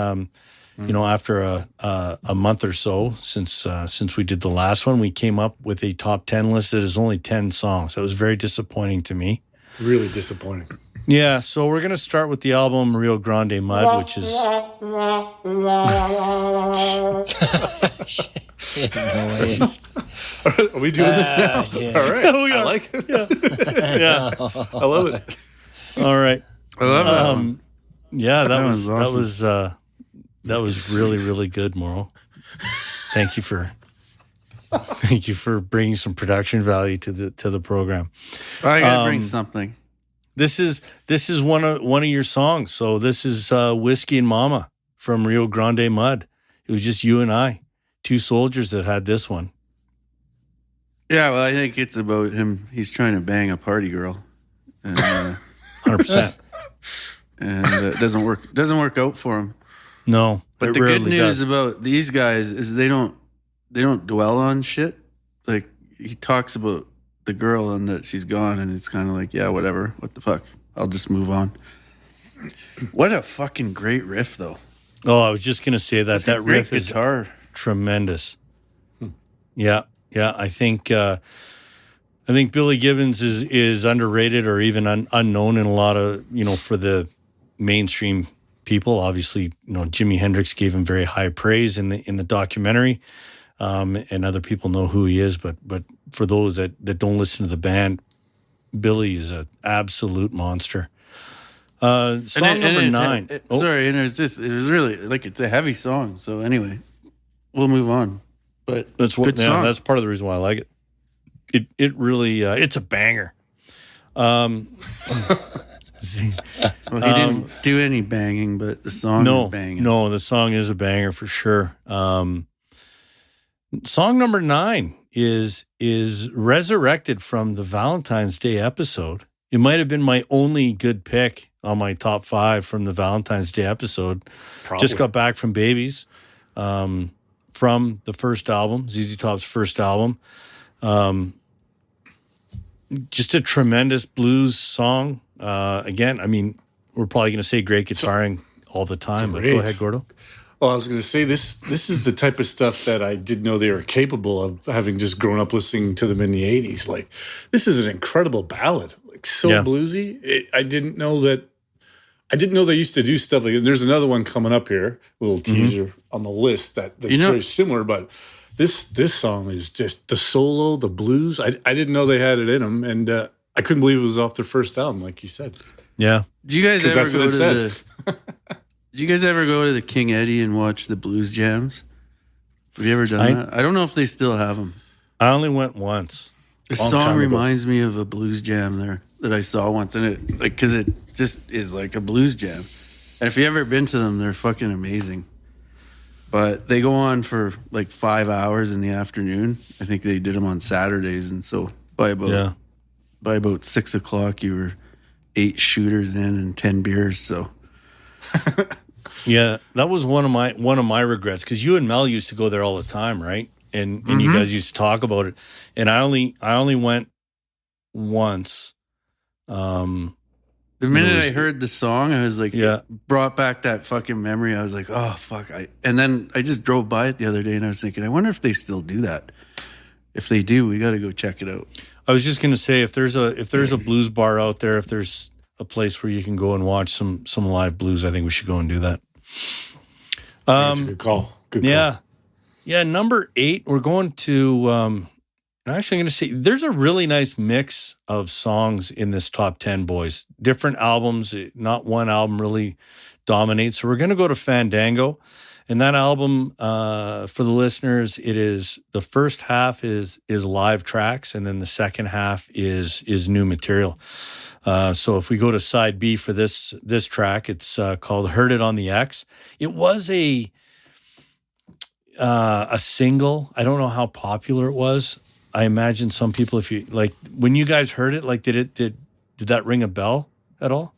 [SPEAKER 2] after a month or so since we did the last one, we came up with a top 10 list that is only 10 songs. That was very disappointing to me.
[SPEAKER 4] Really disappointing.
[SPEAKER 2] Yeah, so we're going to start with the album Rio Grande Mud, which is...
[SPEAKER 3] No way.
[SPEAKER 4] Are we doing this now?
[SPEAKER 3] Shit.
[SPEAKER 4] All right. I like it.
[SPEAKER 2] Yeah.
[SPEAKER 4] I love it.
[SPEAKER 2] All right.
[SPEAKER 1] I love that one.
[SPEAKER 2] Yeah, that was
[SPEAKER 1] awesome.
[SPEAKER 2] that was really, really good, Morrow. Thank you for bringing some production value to the program.
[SPEAKER 1] I gotta bring something.
[SPEAKER 2] This is one of your songs. So this is Whiskey and Mama from Rio Grande Mud. It was just you and I, two soldiers that had this one.
[SPEAKER 1] Yeah, well, I think it's about him. He's trying to bang a party girl, and
[SPEAKER 2] 100%.
[SPEAKER 1] it doesn't work out for him.
[SPEAKER 2] No,
[SPEAKER 1] But
[SPEAKER 2] it
[SPEAKER 1] the good
[SPEAKER 2] rarely
[SPEAKER 1] news
[SPEAKER 2] does.
[SPEAKER 1] about these guys is they don't dwell on shit. Like, he talks about the girl and that she's gone, and it's kind of like, yeah, whatever. What the fuck? I'll just move on. What a fucking great riff, though.
[SPEAKER 2] Oh, I was just gonna say that
[SPEAKER 1] Great
[SPEAKER 2] riff is
[SPEAKER 1] guitar.
[SPEAKER 2] tremendous. Yeah. I think Billy Gibbons is underrated or even unknown in a lot of for the mainstream people. Obviously, Jimi Hendrix gave him very high praise in the documentary, and other people know who he is. But for those that don't listen to the band, Billy is an absolute monster. Song number 9.
[SPEAKER 1] Sorry, and it was really like it's a heavy song. So anyway, we'll move on. But
[SPEAKER 2] That's
[SPEAKER 1] good song.
[SPEAKER 2] That's part of the reason why I like it. It really it's a banger.
[SPEAKER 1] Well, he didn't do any banging, but the song is banging.
[SPEAKER 2] No, the song is a banger for sure. Song number 9 is resurrected from the Valentine's Day episode. It might have been my only good pick on my top 5 from the Valentine's Day episode.
[SPEAKER 4] Probably.
[SPEAKER 2] Just got back from Babies, from the first album, ZZ Top's first album. Just a tremendous blues song. Again, I mean, we're probably going to say great guitaring all the time, but go ahead, Gordo.
[SPEAKER 4] Well, I was going to say this is the type of stuff that I didn't know they were capable of, having just grown up listening to them in the 80s. Like, this is an incredible ballad, like bluesy. I didn't know they used to do stuff like. There's another one coming up here, a little teaser on the list that's very similar, but this song is just the solo, the blues. I didn't know they had it in them, and I couldn't believe it was off their first album, like you said.
[SPEAKER 2] Yeah.
[SPEAKER 1] Do you guys ever
[SPEAKER 4] That's what it says.
[SPEAKER 1] Did you guys ever go to the King Eddie and watch the blues jams? Have you ever done that? I don't know if they still have them.
[SPEAKER 2] I only went once.
[SPEAKER 1] The
[SPEAKER 4] Long
[SPEAKER 1] song
[SPEAKER 4] time ago.
[SPEAKER 1] reminds me of a blues jam there that I saw once, and it because it just is like a blues jam. And if you ever been to them, they're fucking amazing. But they go on for like 5 hours in the afternoon. I think they did them on Saturdays, and so by about 6 o'clock, you were 8 shooters in and 10 beers. So.
[SPEAKER 2] Yeah, that was one of my regrets, because you and Mel used to go there all the time, right? And you guys used to talk about it, and I only went once.
[SPEAKER 1] The minute I heard the song, I was like, it brought back that fucking memory. I was like, oh fuck! And then I just drove by it the other day, and I was thinking, I wonder if they still do that. If they do, we got to go check it out.
[SPEAKER 2] I was just gonna say, if there's a blues bar out there, if there's a place where you can go and watch some live blues, I think we should go and do that.
[SPEAKER 4] That's a good call. Good call.
[SPEAKER 2] Yeah. Number 8, we're going to. Actually, I'm going to say there's a really nice mix of songs in this top 10, boys. Different albums, not one album really dominates. So we're going to go to Fandango, and that album, for the listeners, it is the first half is live tracks, and then the second half is new material. So if we go to side B for this track, it's called "Heard It on the X." It was a single. I don't know how popular it was. I imagine some people, if you like, when you guys heard it, like, did that ring a bell at all?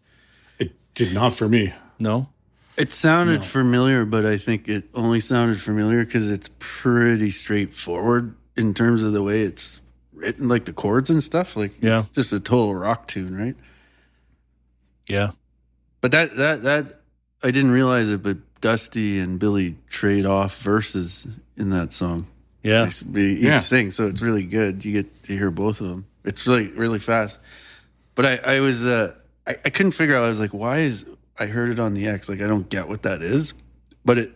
[SPEAKER 4] It did not for me.
[SPEAKER 2] No.
[SPEAKER 1] It sounded familiar, but I think it only sounded familiar because it's pretty straightforward in terms of the way it's written, like the chords and stuff. Like, it's just a total rock tune, right?
[SPEAKER 2] Yeah.
[SPEAKER 1] But that I didn't realize it, but Dusty and Billy trade off verses in that song.
[SPEAKER 2] Yeah.
[SPEAKER 1] Each sing, so it's really good. You get to hear both of them. It's really fast. But I was I couldn't figure out. I was like, why is I heard it on the X? Like, I don't get what that is. But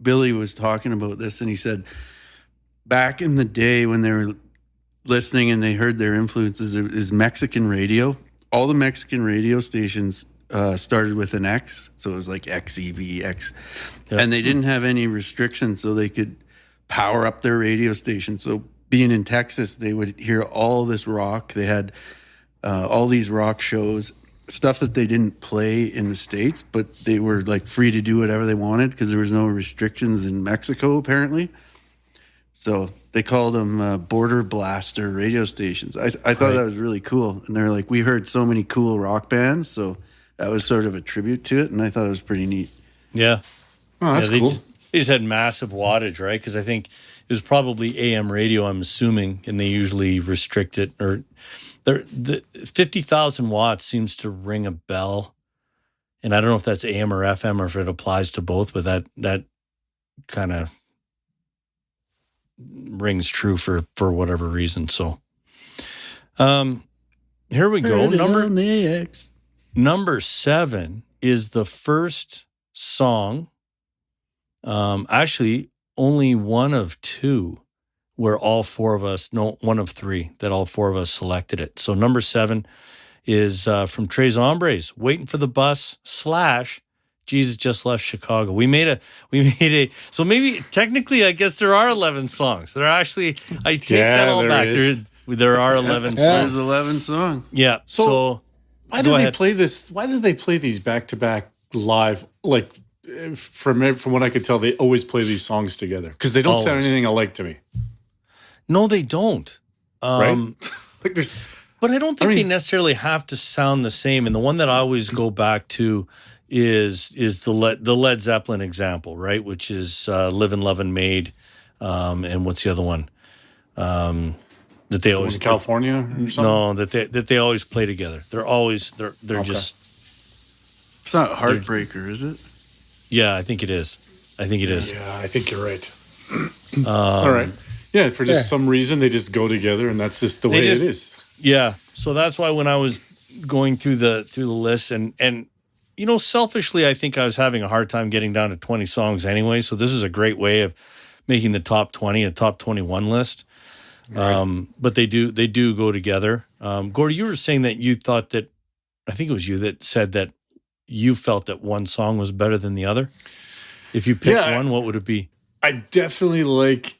[SPEAKER 1] Billy was talking about this, and he said back in the day when they were listening and they heard their influences, it was Mexican radio. All the Mexican radio stations started with an X, so it was like XEV, X, and they didn't have any restrictions, so they could power up their radio station. So being in Texas, they would hear all this rock. They had all these rock shows, stuff that they didn't play in the States, but they were like free to do whatever they wanted because there was no restrictions in Mexico, apparently. So they called them border blaster radio stations. I thought that was really cool. And they're like, we heard so many cool rock bands, so that was sort of a tribute to it, and I thought it was pretty neat.
[SPEAKER 2] Yeah.
[SPEAKER 4] Oh, that's cool.
[SPEAKER 2] They just had massive wattage, right? Because I think it was probably AM radio, I'm assuming, and they usually restrict it. Or the 50,000 watts seems to ring a bell. And I don't know if that's AM or FM or if it applies to both, but that kind of rings true for whatever reason. So here we go. Number 7 is the first song, actually only one of 2 where all 4 of us, no, one of 3 that all 4 of us selected it. So number 7 is from Tres Hombres, Waiting for the Bus / Jesus Just Left Chicago. We made a, so maybe technically I guess there are 11 songs. There are actually, I take that all back. There are 11 songs.
[SPEAKER 1] There's 11 songs.
[SPEAKER 2] Yeah. So
[SPEAKER 4] why do they play this? Why do they play these back to back live? Like from what I could tell, they always play these songs together because they don't sound anything alike to me.
[SPEAKER 2] No, they don't.
[SPEAKER 4] Right? Like there's,
[SPEAKER 2] but I don't think they necessarily have to sound the same. And the one that I always go back to is the Led Zeppelin example, right? Which is "Livin', Lovin', Made," and what's the other one? That they always
[SPEAKER 4] California or something?
[SPEAKER 2] No, that they always play together. They're always they're just.
[SPEAKER 1] It's not Heartbreaker, is it?
[SPEAKER 2] Yeah, I think it is.
[SPEAKER 4] Yeah, I think you're right. All right. Yeah, for just some reason they just go together, and that's just the way it is.
[SPEAKER 2] Yeah, so that's why when I was going through the list, and you know, selfishly, I think I was having a hard time getting down to 20 songs anyway. So this is a great way of making the top 20 a top 21 list. Right. But they do go together. Gordy, you were saying that you thought that, I think it was you that said that you felt that one song was better than the other. If you picked one, what would it be?
[SPEAKER 4] I definitely like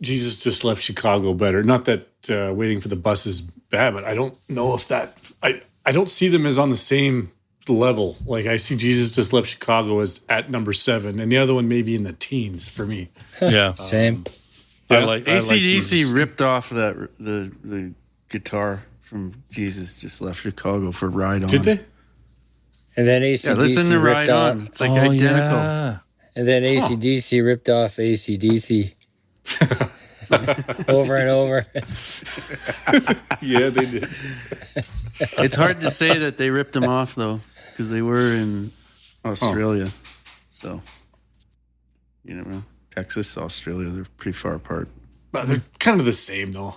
[SPEAKER 4] Jesus Just Left Chicago better. Not that Waiting for the Bus is bad, but I don't know if that I don't see them as on the same level. Like I see Jesus Just Left Chicago as at number 7, and the other one maybe in the teens for me.
[SPEAKER 2] Yeah,
[SPEAKER 3] same.
[SPEAKER 1] AC/DC ripped off the guitar from Jesus Just Left Chicago for Ride On.
[SPEAKER 4] Did they?
[SPEAKER 3] And then AC/DC
[SPEAKER 1] listen to Ride On. It's like identical.
[SPEAKER 2] Yeah.
[SPEAKER 3] And then AC/DC ripped off AC/DC over and over.
[SPEAKER 4] Yeah, they did.
[SPEAKER 1] It's hard to say that they ripped them off, though, because they were in Australia. So, you know, Texas, Australia, they're pretty far apart.
[SPEAKER 4] But they're kind of the same, though.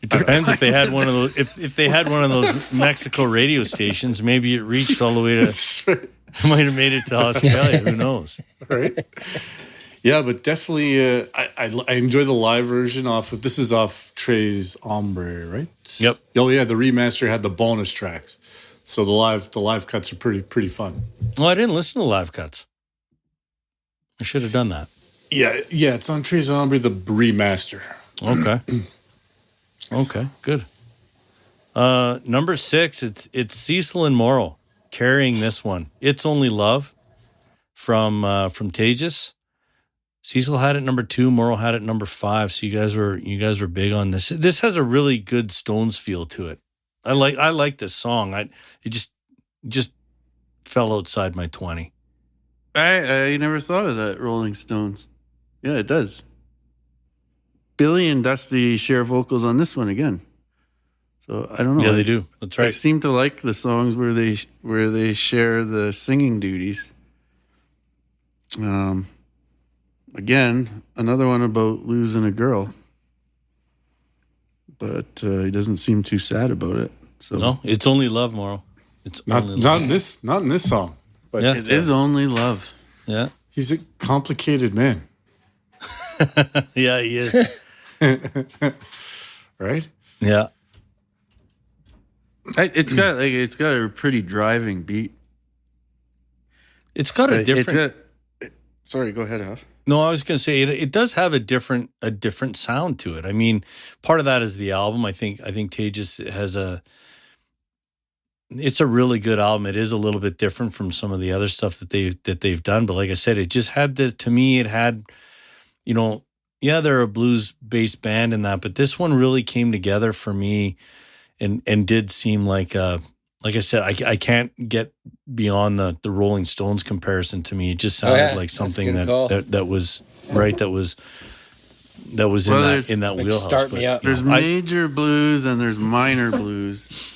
[SPEAKER 2] It depends if they had one of those. If they had one of those Mexico radio stations, maybe it reached all the way to. Might have made it to Australia. Who knows?
[SPEAKER 4] Right. Yeah, but definitely, I enjoy the live version off of. This is off Tres Hombre, right?
[SPEAKER 2] Yep.
[SPEAKER 4] Oh yeah, the remaster had the bonus tracks, so the live cuts are pretty fun.
[SPEAKER 2] Well, I didn't listen to the live cuts. I should have done that.
[SPEAKER 4] Yeah, it's on Tres Hombre, the remaster.
[SPEAKER 2] Okay. Okay, good. Number 6, it's Cecil and Morrow carrying this one. It's Only Love from Tejas. Cecil had it number 2. Morrow had it number 5. So you guys were big on this. This has a really good Stones feel to it. I like this song. It just fell outside my 20.
[SPEAKER 1] I never thought of that. Rolling Stones. Yeah, it does. Billy and Dusty share vocals on this one again. So I don't know.
[SPEAKER 2] Yeah, they do. That's right.
[SPEAKER 1] I seem to like the songs where they share the singing duties. Again, another one about losing a girl, but he doesn't seem too sad about it. So
[SPEAKER 2] no, it's only love, Morrow. It's only
[SPEAKER 4] not in this song. But
[SPEAKER 2] yeah,
[SPEAKER 1] it is only love.
[SPEAKER 2] Yeah,
[SPEAKER 4] he's a complicated man.
[SPEAKER 2] yeah, he is.
[SPEAKER 4] Right?
[SPEAKER 2] Yeah.
[SPEAKER 1] It's got a pretty driving beat.
[SPEAKER 2] It's got a different.
[SPEAKER 1] Sorry, go ahead, Huff.
[SPEAKER 2] No, I was going to say it does have a different sound to it. I mean, part of that is the album. I think Tejas has it's a really good album. It is a little bit different from some of the other stuff that they've done. But like I said, it just had to me, it had, yeah, they're a blues-based band in that, but this one really came together for me and did seem like I said, I can't get beyond the Rolling Stones comparison to me. It just sounded like something that was right. That was in that wheelhouse.
[SPEAKER 3] Start me up.
[SPEAKER 1] There's major blues and there's minor blues.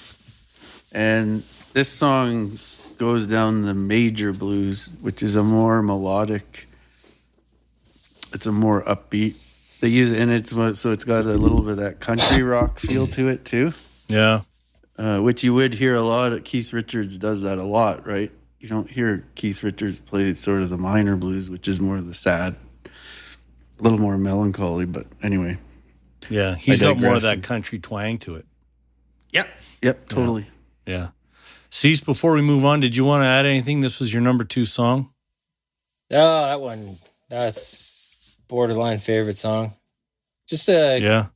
[SPEAKER 1] And this song goes down the major blues, which is a more melodic, it's a more upbeat. They use it, and so it's got a little bit of that country rock feel to it too.
[SPEAKER 2] Yeah.
[SPEAKER 1] Which you would hear a lot. Keith Richards does that a lot, right? You don't hear Keith Richards play sort of the minor blues, which is more of the sad, a little more melancholy. But anyway,
[SPEAKER 2] yeah, he's got more of that country twang to it.
[SPEAKER 1] Yep, totally.
[SPEAKER 2] Yeah. Cease, before we move on, did you want to add anything? This was your number 2 song.
[SPEAKER 3] Oh, that's borderline favorite song. Just
[SPEAKER 2] yeah.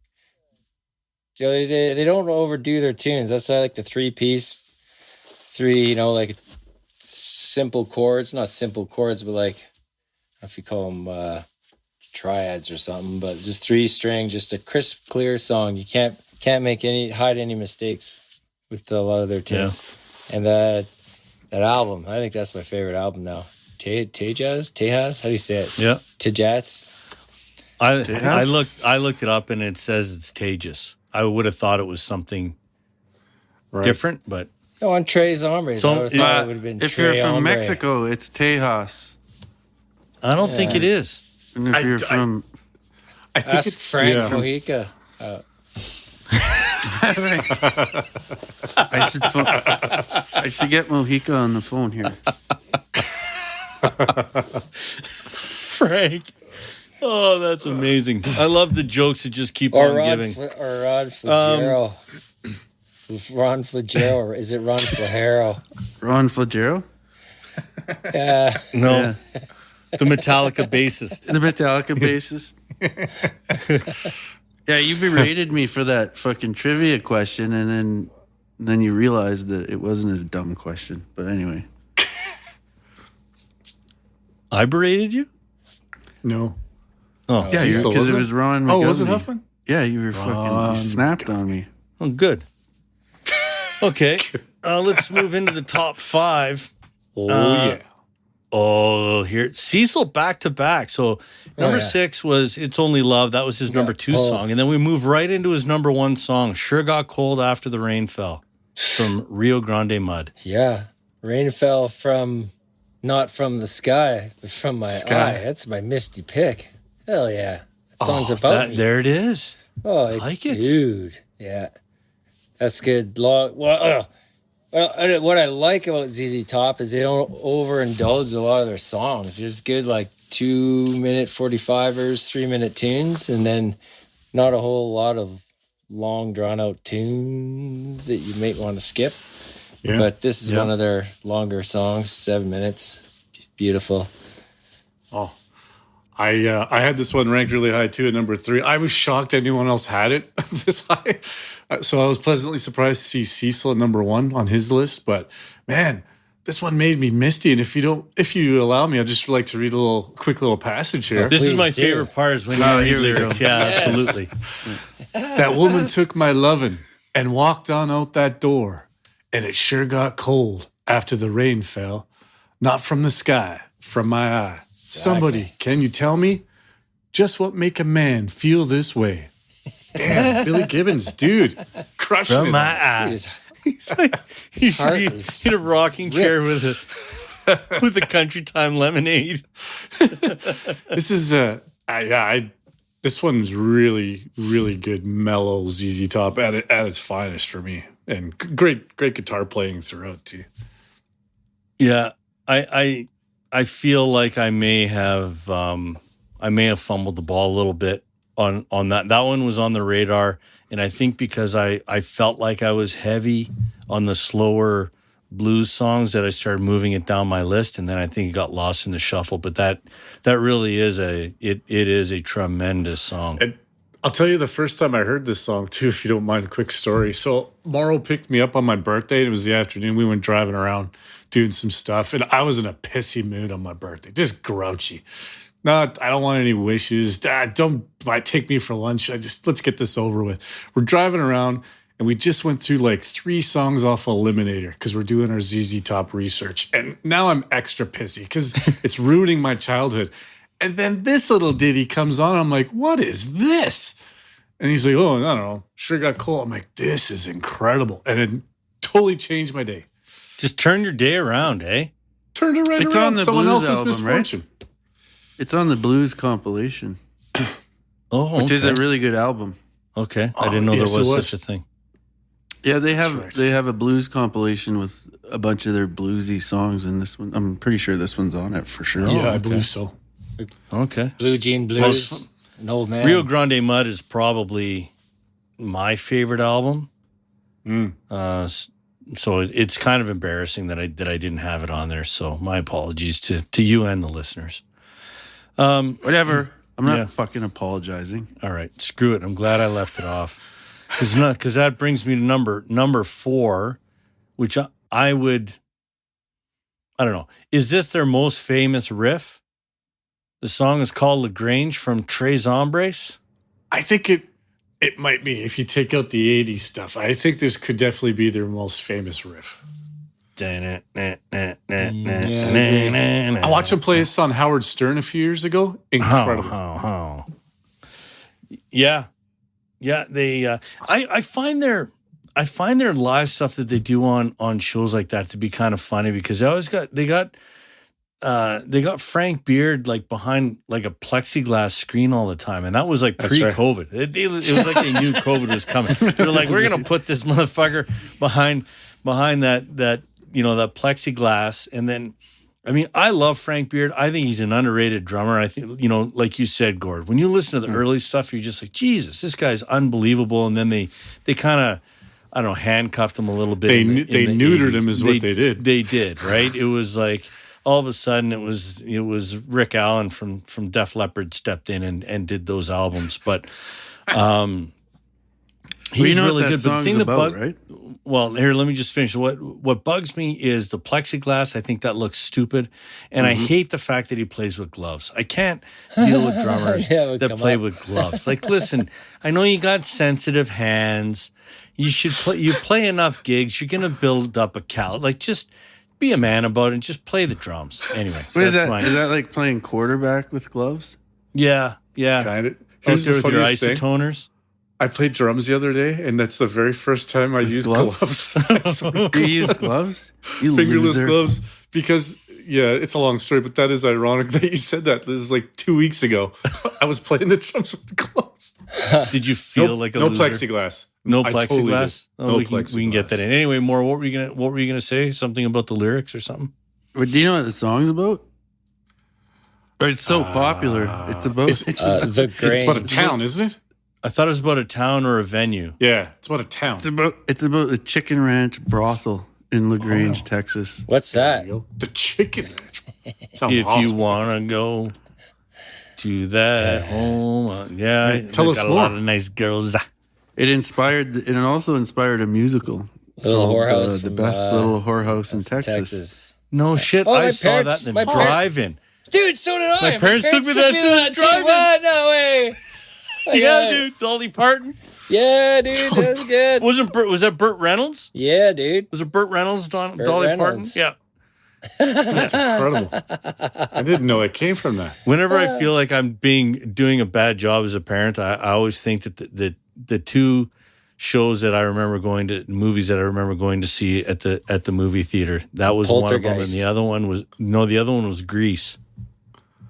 [SPEAKER 3] They don't overdo their tunes. That's like the 3-piece, like simple chords. Not simple chords, but like, I don't know if you call them triads or something, but just 3-string, just a crisp, clear song. You can't hide any mistakes with a lot of their tunes. Yeah. And that album, I think that's my favorite album now. Tejas? How do you say it?
[SPEAKER 2] Yeah.
[SPEAKER 3] Tejas.
[SPEAKER 2] I looked it up and it says it's Tejas. I would have thought it was something different, but
[SPEAKER 3] on Tres Hombres, I would have thought it would have been.
[SPEAKER 1] If you're from Mexico, it's Tejas.
[SPEAKER 2] I don't think it is.
[SPEAKER 1] And if you're from,
[SPEAKER 4] I think it's
[SPEAKER 3] Frank Mojica.
[SPEAKER 1] I should get Mojica on the phone here.
[SPEAKER 2] Frank. Oh, that's amazing. I love the jokes that just keep on giving.
[SPEAKER 3] Or Ron Flagero. Ron Flagero, or is it Ron Flagero?
[SPEAKER 1] Ron Flagero?
[SPEAKER 3] Yeah.
[SPEAKER 2] No. Yeah. The Metallica bassist.
[SPEAKER 1] The Metallica bassist. Yeah, you berated me for that fucking trivia question, and then you realized that it wasn't as dumb question. But anyway.
[SPEAKER 2] I berated you?
[SPEAKER 4] No.
[SPEAKER 1] Oh, yeah, because it was Ron McGovney.
[SPEAKER 4] Oh, was it Huffman?
[SPEAKER 1] Yeah, you were fucking snapped on me.
[SPEAKER 2] Oh, good. Okay, let's move into the top 5.
[SPEAKER 4] Yeah.
[SPEAKER 2] Oh, here Cecil back to back. So number 6 was "It's Only Love." That was his number 2 song, and then we move right into his number 1 song, "Sure Got Cold After the Rain Fell," from Rio Grande Mud.
[SPEAKER 3] Yeah, rain fell not from the sky, but from my eye. That's my misty pick. Hell yeah, that song's about me.
[SPEAKER 2] There it is.
[SPEAKER 3] Oh, I like it, dude. Yeah, that's good. Well, what I like about ZZ Top is they don't overindulge a lot of their songs. There's good 2-minute 45ers, 3-minute tunes, and then not a whole lot of long drawn out tunes that you might want to skip. Yeah. But this is one of their longer songs, 7 minutes. Beautiful.
[SPEAKER 4] Oh, I had this one ranked really high too at number 3. I was shocked anyone else had it this high. So I was pleasantly surprised to see Cecil at number 1 on his list. But man, this one made me misty. And if you allow me, I'd just like to read a quick little passage here.
[SPEAKER 2] This is
[SPEAKER 3] Please
[SPEAKER 2] my
[SPEAKER 3] do.
[SPEAKER 2] favorite part is when you read
[SPEAKER 1] here we
[SPEAKER 2] lyrics.
[SPEAKER 1] go.
[SPEAKER 2] Yeah,
[SPEAKER 3] Yes.
[SPEAKER 2] absolutely.
[SPEAKER 4] That woman took my lovin' and walked on out that door, and it sure got cold after the rain fell, not from the sky, from my eye. Somebody, can you tell me just what make a man feel this way? Damn, Billy Gibbons, dude, crushing
[SPEAKER 2] From
[SPEAKER 4] it.
[SPEAKER 2] my eye.
[SPEAKER 3] Dude,
[SPEAKER 2] He's like he
[SPEAKER 3] heart
[SPEAKER 2] should be
[SPEAKER 3] is
[SPEAKER 2] in a rocking chair with a country time lemonade.
[SPEAKER 4] This is this one's really, really good, mellow ZZ Top at its finest for me, and great guitar playing throughout too.
[SPEAKER 2] Yeah, I feel like I may have fumbled the ball a little bit on that. That one was on the radar, and I think because I felt like I was heavy on the slower blues songs that I started moving it down my list, and then I think it got lost in the shuffle. But that really is it is a tremendous song.
[SPEAKER 4] And I'll tell you the first time I heard this song too, if you don't mind, a quick story. So Morrow picked me up on my birthday. It was the afternoon. We went driving around doing some stuff, and I was in a pissy mood on my birthday, just grouchy. No, I don't want any wishes. Don't take me for lunch. Let's get this over with. We're driving around, and we just went through like 3 songs off Eliminator because we're doing our ZZ Top research. And now I'm extra pissy because it's ruining my childhood. And then this little ditty comes on. I'm like, what is this? And he's like, oh, I don't know. Sure got cold. I'm like, this is incredible. And it totally changed my day.
[SPEAKER 2] Just turn your day around, eh?
[SPEAKER 4] Turned it right
[SPEAKER 1] It's
[SPEAKER 4] around.
[SPEAKER 1] on the
[SPEAKER 4] Someone
[SPEAKER 1] Blues
[SPEAKER 4] else's
[SPEAKER 1] album, right?
[SPEAKER 4] misfortune.
[SPEAKER 1] It's on the blues compilation,
[SPEAKER 2] Oh,
[SPEAKER 1] which is
[SPEAKER 2] okay.
[SPEAKER 1] a really good album.
[SPEAKER 2] Okay, I
[SPEAKER 4] Oh,
[SPEAKER 2] didn't know
[SPEAKER 4] yes,
[SPEAKER 2] there
[SPEAKER 4] it
[SPEAKER 2] was
[SPEAKER 4] was.
[SPEAKER 2] such a thing.
[SPEAKER 1] Yeah, they
[SPEAKER 4] Correct.
[SPEAKER 1] have a blues compilation with a bunch of their bluesy songs, and this one, I'm pretty sure this one's on it for sure.
[SPEAKER 4] Yeah, I
[SPEAKER 2] okay.
[SPEAKER 4] believe so.
[SPEAKER 2] Okay.
[SPEAKER 3] Blue Jean Blues. An old man.
[SPEAKER 2] Rio Grande Mud is probably my favorite album. So it's kind of embarrassing that I didn't have it on there. So my apologies to you and the listeners.
[SPEAKER 1] Whatever. I'm not
[SPEAKER 2] Yeah.
[SPEAKER 1] fucking apologizing.
[SPEAKER 2] All right, screw it. I'm glad I left it off because that brings me to number 4, which I would. I don't know. Is this their most famous riff? The song is called Lagrange from Tres Hombres.
[SPEAKER 4] I think it might be if you take out the 80s stuff. I think this could definitely be their most famous riff. I watched them play this on Howard Stern a few years ago. Incredible.
[SPEAKER 2] Yeah. They. I find their live stuff that they do on shows like that to be kind of funny because they got Frank Beard like behind like a plexiglass screen all the time, and that was like
[SPEAKER 4] That's right.
[SPEAKER 2] pre-COVID. It was like they knew COVID was coming. They're like, we're gonna put this motherfucker behind that that plexiglass, and then. I mean, I love Frank Beard. I think he's an underrated drummer. I think, like you said, Gord, when you listen to the early stuff, you're just like, Jesus, this guy's unbelievable. And then they kind of, I don't know, handcuffed him a little bit.
[SPEAKER 4] They
[SPEAKER 2] in the
[SPEAKER 4] neutered
[SPEAKER 2] 80s.
[SPEAKER 4] him is what they did.
[SPEAKER 2] They did, right? It was like all of a sudden it was Rick Allen from Def Leppard stepped in and did those albums. But he's
[SPEAKER 1] know
[SPEAKER 2] really
[SPEAKER 1] what that
[SPEAKER 2] good. But the
[SPEAKER 1] song's
[SPEAKER 2] thing
[SPEAKER 1] about, right?
[SPEAKER 2] Well, here, let me just finish. What bugs me is the plexiglass. I think that looks stupid. And I hate the fact that he plays with gloves. I can't deal with drummers
[SPEAKER 3] Yeah,
[SPEAKER 2] that
[SPEAKER 3] come
[SPEAKER 2] play
[SPEAKER 3] up.
[SPEAKER 2] with gloves. Like, listen, I know you got sensitive hands. You should play. You play enough gigs. You're going to build up a like, just be a man about it and just play the drums. Anyway,
[SPEAKER 1] What is
[SPEAKER 2] that's
[SPEAKER 1] that?
[SPEAKER 2] mine.
[SPEAKER 1] Is that like playing quarterback with gloves?
[SPEAKER 2] Yeah.
[SPEAKER 4] Kind of.
[SPEAKER 2] Out
[SPEAKER 4] Here's
[SPEAKER 2] there
[SPEAKER 4] the
[SPEAKER 2] with your
[SPEAKER 4] funniest thing.
[SPEAKER 2] isotoners.
[SPEAKER 4] I played drums the other day, and that's the very first time I used
[SPEAKER 1] gloves?
[SPEAKER 4] gloves.
[SPEAKER 1] Do you use gloves? You
[SPEAKER 4] Fingerless
[SPEAKER 1] loser.
[SPEAKER 4] gloves. Because, yeah, it's a long story, but that is ironic that you said that. This is like 2 weeks ago. I was playing the drums with the gloves.
[SPEAKER 2] Did you feel like a
[SPEAKER 4] no
[SPEAKER 2] loser?
[SPEAKER 4] plexiglass.
[SPEAKER 2] No
[SPEAKER 4] I totally did.
[SPEAKER 2] plexiglass.
[SPEAKER 4] No
[SPEAKER 2] we can get that in. Anyway, more. What were you gonna say? Something about the lyrics or something?
[SPEAKER 1] But do you know what the song's about? Or it's so popular. It's about.
[SPEAKER 3] The
[SPEAKER 4] It's
[SPEAKER 3] Grange.
[SPEAKER 4] about a town, isn't it?
[SPEAKER 2] I thought it was about a town or a venue.
[SPEAKER 4] Yeah, it's about a town.
[SPEAKER 1] It's about a chicken ranch brothel in LaGrange, Texas.
[SPEAKER 3] What's that?
[SPEAKER 4] The chicken ranch. Sounds
[SPEAKER 2] If
[SPEAKER 4] awesome.
[SPEAKER 2] you wanna go to that home,
[SPEAKER 4] Tell
[SPEAKER 2] they
[SPEAKER 4] us
[SPEAKER 2] got
[SPEAKER 4] more.
[SPEAKER 2] a lot of nice girls.
[SPEAKER 1] It also inspired a musical
[SPEAKER 3] Little
[SPEAKER 1] called,
[SPEAKER 3] whorehouse.
[SPEAKER 1] the
[SPEAKER 3] from,
[SPEAKER 1] best little whorehouse in Texas.
[SPEAKER 2] No shit.
[SPEAKER 3] Oh,
[SPEAKER 2] I
[SPEAKER 3] my
[SPEAKER 2] saw
[SPEAKER 3] parents-
[SPEAKER 2] that in
[SPEAKER 3] my
[SPEAKER 2] the
[SPEAKER 3] parents-
[SPEAKER 2] drive-in.
[SPEAKER 3] Dude, so did I.
[SPEAKER 2] My parents took me there to the
[SPEAKER 3] too.
[SPEAKER 2] drive-in.
[SPEAKER 3] What? No way.
[SPEAKER 2] Yeah, dude. Dolly Parton.
[SPEAKER 3] Yeah, dude, that's good.
[SPEAKER 2] Was that Burt Reynolds?
[SPEAKER 3] Yeah, dude.
[SPEAKER 2] Was it Burt Reynolds, Dolly
[SPEAKER 3] Reynolds.
[SPEAKER 2] Parton? Yeah.
[SPEAKER 4] That's incredible. I didn't know it came from that.
[SPEAKER 2] Whenever I feel like I'm doing a bad job as a parent, I always think that the two shows that I remember going to, movies that I remember going to see at the movie theater, that was one of them, and
[SPEAKER 3] Poltergeist.
[SPEAKER 2] the other one was Grease.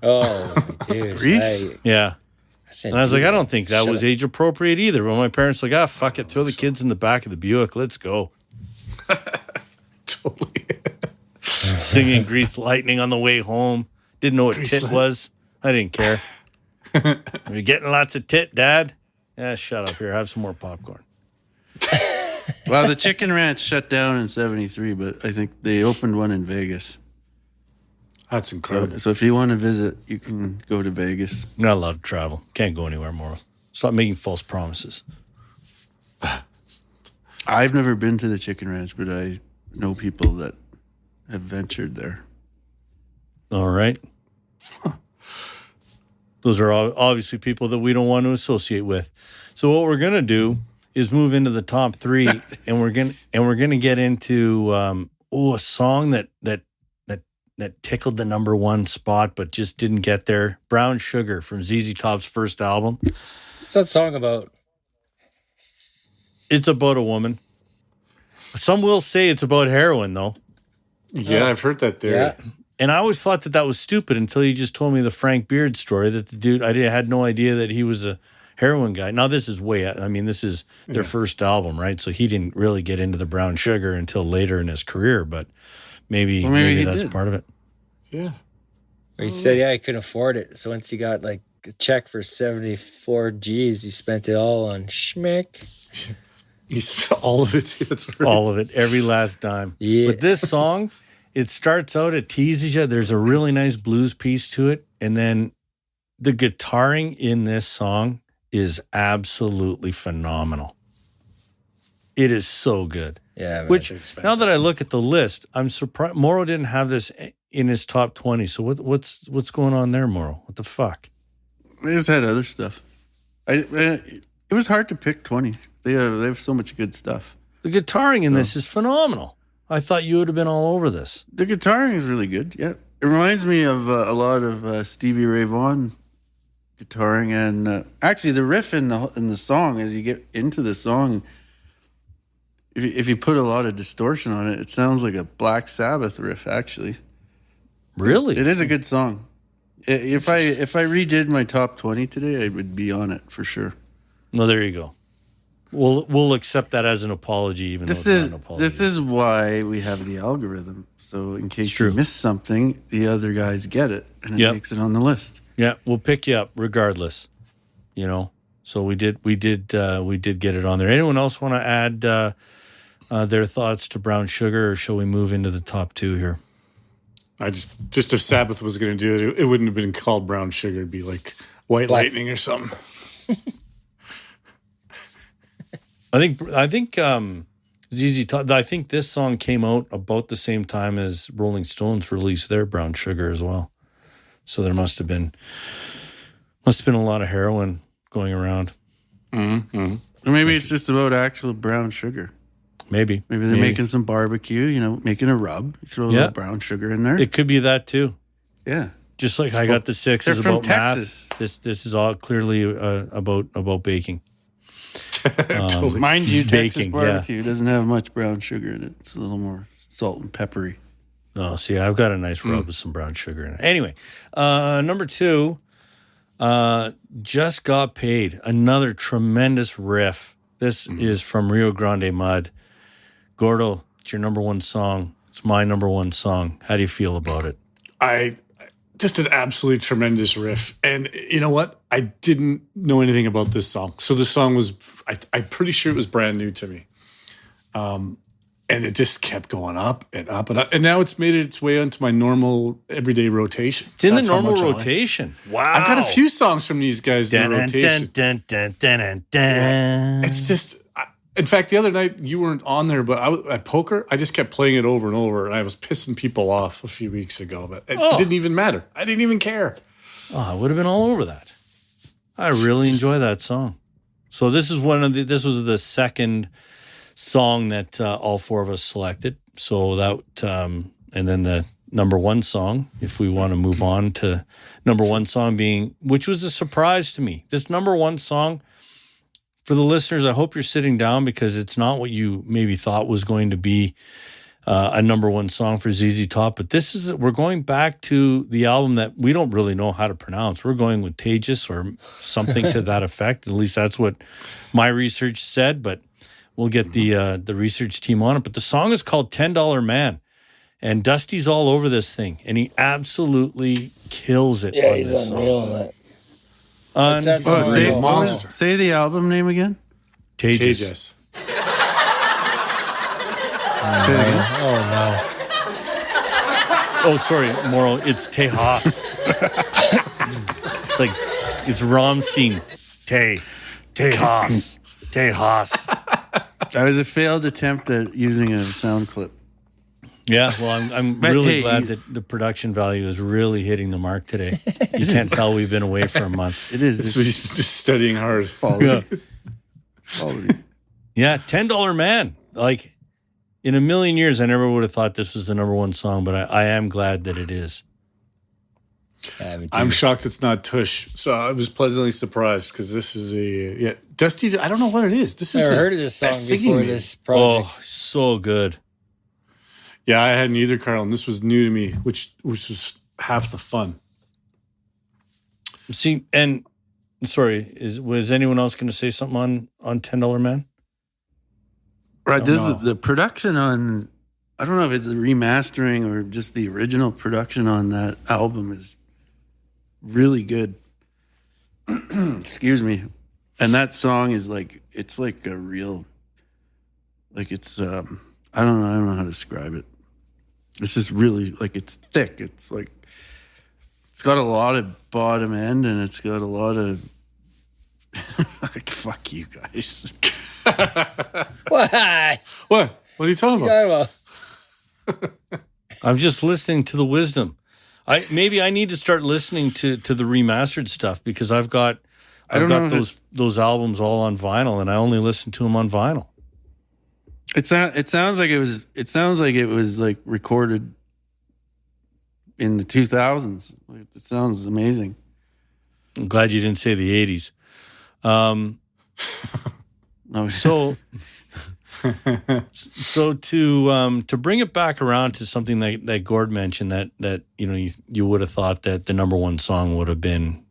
[SPEAKER 3] Oh, dude.
[SPEAKER 1] Grease?
[SPEAKER 2] Yeah. And I was like, I don't think that was age appropriate either. But my parents were like, fuck it, throw the kids in the back of the Buick, let's go.
[SPEAKER 4] Totally.
[SPEAKER 2] Singing Grease Lightning on the way home. Didn't know what tit was. I didn't care. Are you getting lots of tit, Dad? Yeah, shut up here. Have some more popcorn.
[SPEAKER 1] Well, the Chicken Ranch shut down in 73, but I think they opened one in Vegas.
[SPEAKER 4] That's incredible.
[SPEAKER 1] So if you want to visit, you can go to Vegas.
[SPEAKER 2] I'm not allowed to travel. Can't go anywhere more. Stop making false promises.
[SPEAKER 1] I've never been to the Chicken Ranch, but I know people that have ventured there.
[SPEAKER 2] All right. Those are obviously people that we don't want to associate with. So what we're gonna do is move into the top three, and we're gonna get into a song that tickled the number one spot, but just didn't get there. Brown Sugar from ZZ Top's first album.
[SPEAKER 3] What's that song about?
[SPEAKER 2] It's about a woman. Some will say it's about heroin, though.
[SPEAKER 4] Yeah, I've heard that theory.
[SPEAKER 3] Yeah.
[SPEAKER 2] And I always thought that was stupid until you just told me the Frank Beard story, that the dude, I had no idea that he was a heroin guy. Now, this is this is their first album, right? So he didn't really get into the brown sugar until later in his career, but maybe that's part of it.
[SPEAKER 4] Yeah.
[SPEAKER 3] He said, he couldn't afford it. So once he got like a check for 74 G's, he spent it all on schmick.
[SPEAKER 4] He's all of it. That's right.
[SPEAKER 2] All of it, every last dime.
[SPEAKER 3] Yeah.
[SPEAKER 2] But this song, it starts out, it teases you. There's a really nice blues piece to it. And then the guitaring in this song is absolutely phenomenal. It is so good.
[SPEAKER 3] Yeah. Man.
[SPEAKER 2] Which, now that I look at the list, I'm surprised Morrow didn't have this in his top 20. So what's going on there, Morrow? What the fuck?
[SPEAKER 1] They just had other stuff. It was hard to pick 20. They have so much good stuff.
[SPEAKER 2] The guitaring in this is phenomenal. I thought you would have been all over this.
[SPEAKER 1] The guitaring is really good. Yeah, it reminds me of a lot of Stevie Ray Vaughan guitaring, and actually the riff in the song, as you get into the song, if you put a lot of distortion on it, it sounds like a Black Sabbath riff. Actually,
[SPEAKER 2] Really?
[SPEAKER 1] it is a good song. If I redid my top 20 today, I would be on it for sure.
[SPEAKER 2] No, there you go. We'll accept that as an apology, even though it's not an apology.
[SPEAKER 1] This is why we have the algorithm. So in case
[SPEAKER 2] true.
[SPEAKER 1] you miss something, the other guys get it, and it makes it on the list.
[SPEAKER 2] Yeah, we'll pick you up regardless. You know, so we did get it on there. Anyone else want to add their thoughts to Brown Sugar, or shall we move into the top two here?
[SPEAKER 4] I just if Sabbath was going to do it, it wouldn't have been called Brown Sugar. It'd be like White Lightning or something.
[SPEAKER 2] I think ZZ Top. I think this song came out about the same time as Rolling Stones released their Brown Sugar as well. So there must have been a lot of heroin going around.
[SPEAKER 1] Or maybe it's just about actual brown sugar.
[SPEAKER 2] Maybe
[SPEAKER 1] Maybe they're making some barbecue, making a rub. You throw a little brown sugar in there.
[SPEAKER 2] It could be that too.
[SPEAKER 1] Yeah.
[SPEAKER 2] Just like I Got the Six
[SPEAKER 1] They're
[SPEAKER 2] is
[SPEAKER 1] from
[SPEAKER 2] about
[SPEAKER 1] Texas.
[SPEAKER 2] math. This is all clearly about baking.
[SPEAKER 1] Mind you, Texas
[SPEAKER 2] baking,
[SPEAKER 1] barbecue doesn't have much brown sugar in it. It's a little more salt and peppery.
[SPEAKER 2] Oh, see, I've got a nice rub with some brown sugar in it. Anyway, number two, Just Got Paid. Another tremendous riff. This is from Rio Grande Mud. Gordo, it's your number one song. It's my number one song. How do you feel about it?
[SPEAKER 4] Just an absolutely tremendous riff. And you know what? I didn't know anything about this song. So the song was, I'm pretty sure it was brand new to me. And it just kept going up and up and up. And now it's made its way onto my normal everyday rotation.
[SPEAKER 2] It's in
[SPEAKER 4] That's
[SPEAKER 2] the
[SPEAKER 4] how
[SPEAKER 2] normal
[SPEAKER 4] much I like it.
[SPEAKER 2] rotation. Wow.
[SPEAKER 4] I've got a few songs from these guys in the rotation.
[SPEAKER 2] Dun.
[SPEAKER 4] It's just, In fact, the other night you weren't on there, but at poker, I just kept playing it over and over, and I was pissing people off a few weeks ago. But it didn't even matter. I didn't even care.
[SPEAKER 2] Oh, I would have been all over that. I really enjoy that song. So this was the second song that all four of us selected. So that and then the number one song, if we want to move on to number one song which was a surprise to me. This number one song, for the listeners, I hope you're sitting down because it's not what you maybe thought was going to be a number one song for ZZ Top. But we're going back to the album that we don't really know how to pronounce. We're going with Tejas or something to that effect. At least that's what my research said, but we'll get the research team on it. But the song is called $10 Man. And Dusty's all over this thing, and he absolutely kills it on this song.
[SPEAKER 3] Unreal on that.
[SPEAKER 1] Say the album name again.
[SPEAKER 2] Tejas.
[SPEAKER 1] Say it again.
[SPEAKER 3] Oh, no.
[SPEAKER 2] Oh, sorry, Morrow. It's Tejas. It's Rammstein. Tejas. Tejas.
[SPEAKER 1] That was a failed attempt at using a sound clip.
[SPEAKER 2] Yeah, well, I'm really glad that the production value is really hitting the mark today. You can't tell we've been away for a month.
[SPEAKER 1] It is.
[SPEAKER 4] It's just studying hard.
[SPEAKER 1] Quality.
[SPEAKER 2] Yeah, $10 Man. Like, in a million years, I never would have thought this was the number one song, but I am glad that it is.
[SPEAKER 4] I'm shocked it's not Tush. So I was pleasantly surprised because this is Dusty. I don't know what it is. This is
[SPEAKER 3] Never heard of this song before this project.
[SPEAKER 2] Oh, so good.
[SPEAKER 4] Yeah, I hadn't either, Carl, and this was new to me, which was half the fun.
[SPEAKER 2] See, and sorry, was anyone else going to say something on $10 Man?
[SPEAKER 1] Right, the production on, I don't know if it's the remastering or just the original production on that album is really good. Excuse me. And that song is it's like a real, it's, I don't know how to describe it. It's just really, it's thick. It's it's got a lot of bottom end and it's got a lot of, fuck you guys.
[SPEAKER 3] Why?
[SPEAKER 4] What are you talking about?
[SPEAKER 2] I'm just listening to the wisdom. Maybe I need to start listening to the remastered stuff because I've got those albums all on vinyl and I only listen to them on vinyl.
[SPEAKER 1] It sounds like it was recorded in the 2000s. It sounds amazing.
[SPEAKER 2] I'm glad you didn't say the 80s.
[SPEAKER 1] No.
[SPEAKER 2] So to bring it back around to something that Gord mentioned that you would have thought that the number one song would have been,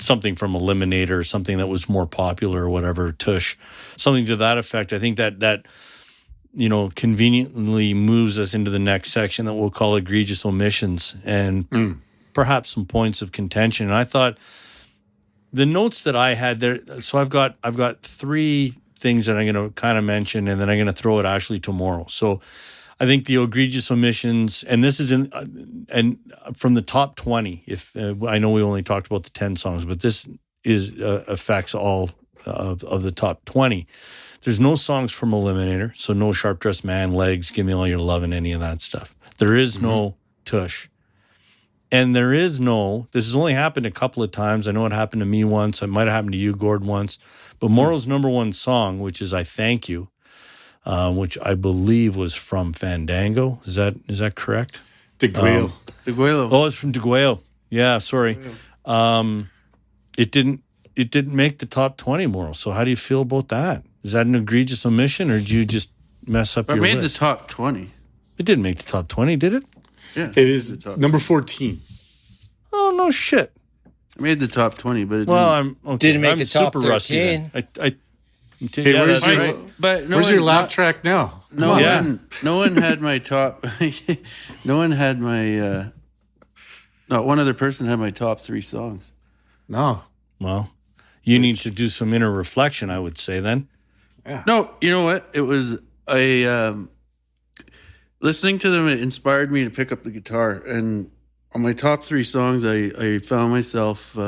[SPEAKER 2] something from Eliminator or something that was more popular or whatever, Tush, something to that effect. I think that conveniently moves us into the next section that we'll call egregious omissions and perhaps some points of contention. And I thought the notes that I had there, so I've got three things that I'm going to kind of mention, and then I'm going to throw it actually tomorrow. So I think the egregious omissions, and this is and from the top 20. If I know we only talked about the 10 songs, but this affects all of the top 20. There's no songs from Eliminator, so no Sharp Dressed Man, Legs, Give Me All Your Love, and any of that stuff. There is no Tush. And there is this has only happened a couple of times. I know it happened to me once. It might have happened to you, Gord, once. But Morrow's number one song, which is I Thank You, which I believe was from Fandango. Is that correct?
[SPEAKER 4] Deguelo.
[SPEAKER 2] Oh, it's from Deguelo. Yeah, sorry. It didn't make the top 20, Morrow. So how do you feel about that? Is that an egregious omission, or did you just mess up your list?
[SPEAKER 1] It made the top 20.
[SPEAKER 2] It didn't make the top 20, did it?
[SPEAKER 1] Yeah.
[SPEAKER 4] It is number 14.
[SPEAKER 2] Oh, no shit.
[SPEAKER 1] I made the top 20, but
[SPEAKER 3] didn't make the top 13.
[SPEAKER 2] Rusty
[SPEAKER 4] where's your laugh track now?
[SPEAKER 1] No one had my top. No one had my. Not one other person had my top 3 songs.
[SPEAKER 4] No.
[SPEAKER 2] Well, you need to do some inner reflection, I would say then.
[SPEAKER 1] Yeah. No, you know what? It was listening to them. It inspired me to pick up the guitar, and on my top 3 songs, I found myself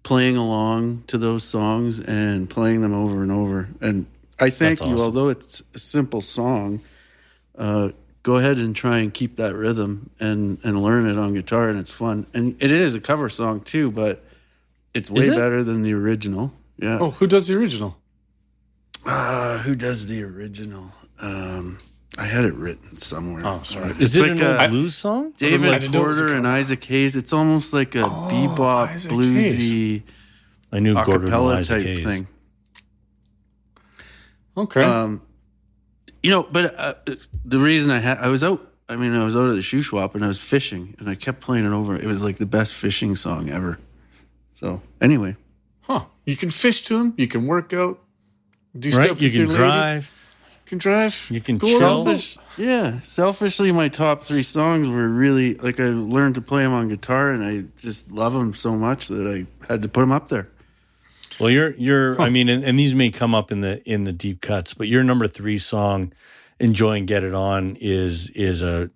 [SPEAKER 1] playing along to those songs and playing them over and over. And I thank
[SPEAKER 2] That's
[SPEAKER 1] you,
[SPEAKER 2] awesome.
[SPEAKER 1] although it's a simple song, go ahead and try and keep that rhythm and learn it on guitar, and it's fun. And it is a cover song too, but it's way
[SPEAKER 2] Is it?
[SPEAKER 1] better than the original. Yeah.
[SPEAKER 4] Oh, who does the original?
[SPEAKER 1] Who does the original? I had it written somewhere.
[SPEAKER 4] Oh, sorry.
[SPEAKER 2] Is
[SPEAKER 1] It's
[SPEAKER 2] it
[SPEAKER 1] like
[SPEAKER 2] an old
[SPEAKER 1] a-
[SPEAKER 2] blues song?
[SPEAKER 4] I
[SPEAKER 1] David
[SPEAKER 4] didn't know it was a
[SPEAKER 1] Porter and
[SPEAKER 4] cover.
[SPEAKER 1] Isaac Hayes. It's almost like a bebop,
[SPEAKER 4] Isaac
[SPEAKER 1] bluesy,
[SPEAKER 2] I knew Gordon and
[SPEAKER 1] acapella
[SPEAKER 2] Isaac
[SPEAKER 1] type
[SPEAKER 2] Hayes.
[SPEAKER 1] thing.
[SPEAKER 4] Okay.
[SPEAKER 1] But the reason I was out at the shoe swap and I was fishing and I kept playing it over. It was like the best fishing song ever. So anyway,
[SPEAKER 4] Huh. You can fish to them. You can work out. Do
[SPEAKER 2] Right?
[SPEAKER 4] stuff
[SPEAKER 2] You
[SPEAKER 4] with
[SPEAKER 2] can
[SPEAKER 4] your lady.
[SPEAKER 2] drive.
[SPEAKER 4] You can drive.
[SPEAKER 2] You can
[SPEAKER 4] Go
[SPEAKER 2] chill.
[SPEAKER 4] around.
[SPEAKER 1] selfishly, my top 3 songs were really like I learned to play them on guitar and I just love them so much that I had to put them up there.
[SPEAKER 2] Well, you're. I mean, and these may come up in the deep cuts, but your number 3 song, "Enjoy and Get It On," is a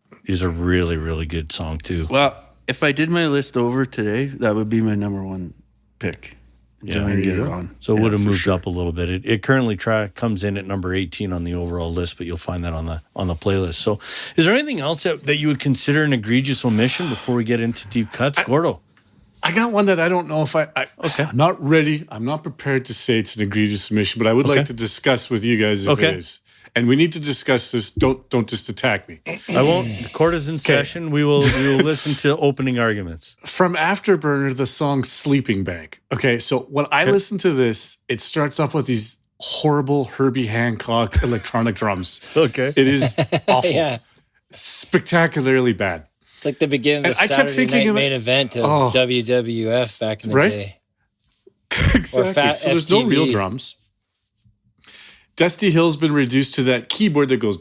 [SPEAKER 2] really, really good song too.
[SPEAKER 1] Well, if I did my list over today, that would be my number 1 pick. Enjoy and
[SPEAKER 4] there
[SPEAKER 1] get
[SPEAKER 4] you
[SPEAKER 1] it
[SPEAKER 4] go.
[SPEAKER 1] on.
[SPEAKER 2] So it would have
[SPEAKER 1] for
[SPEAKER 2] moved
[SPEAKER 1] sure.
[SPEAKER 2] up a little bit. It currently comes in at number 18 on the overall list, but you'll find that on the playlist. So, is there anything else that you would consider an egregious omission before we get into deep cuts, Gordo?
[SPEAKER 4] I got one that I don't know if okay. I'm not ready. I'm not prepared to say it's an egregious submission, but I would like to discuss with you guys if it is. And we need to discuss this. Don't just attack me.
[SPEAKER 2] I won't. The court is in session. We will listen to opening arguments.
[SPEAKER 4] From Afterburner, the song Sleeping Bag. Okay, so when I listen to this, it starts off with these horrible Herbie Hancock electronic drums.
[SPEAKER 2] Okay.
[SPEAKER 4] It is awful.
[SPEAKER 3] Yeah.
[SPEAKER 4] Spectacularly bad.
[SPEAKER 3] It's like the beginning of the
[SPEAKER 4] And I kept
[SPEAKER 3] Saturday
[SPEAKER 4] thinking
[SPEAKER 3] night
[SPEAKER 4] of it-
[SPEAKER 3] main event of
[SPEAKER 4] Oh.
[SPEAKER 3] WWF back in the
[SPEAKER 4] Right?
[SPEAKER 3] day.
[SPEAKER 4] Exactly.
[SPEAKER 3] Fat
[SPEAKER 4] So there's no
[SPEAKER 3] FTV.
[SPEAKER 4] real drums. Dusty Hill's been reduced to that keyboard that goes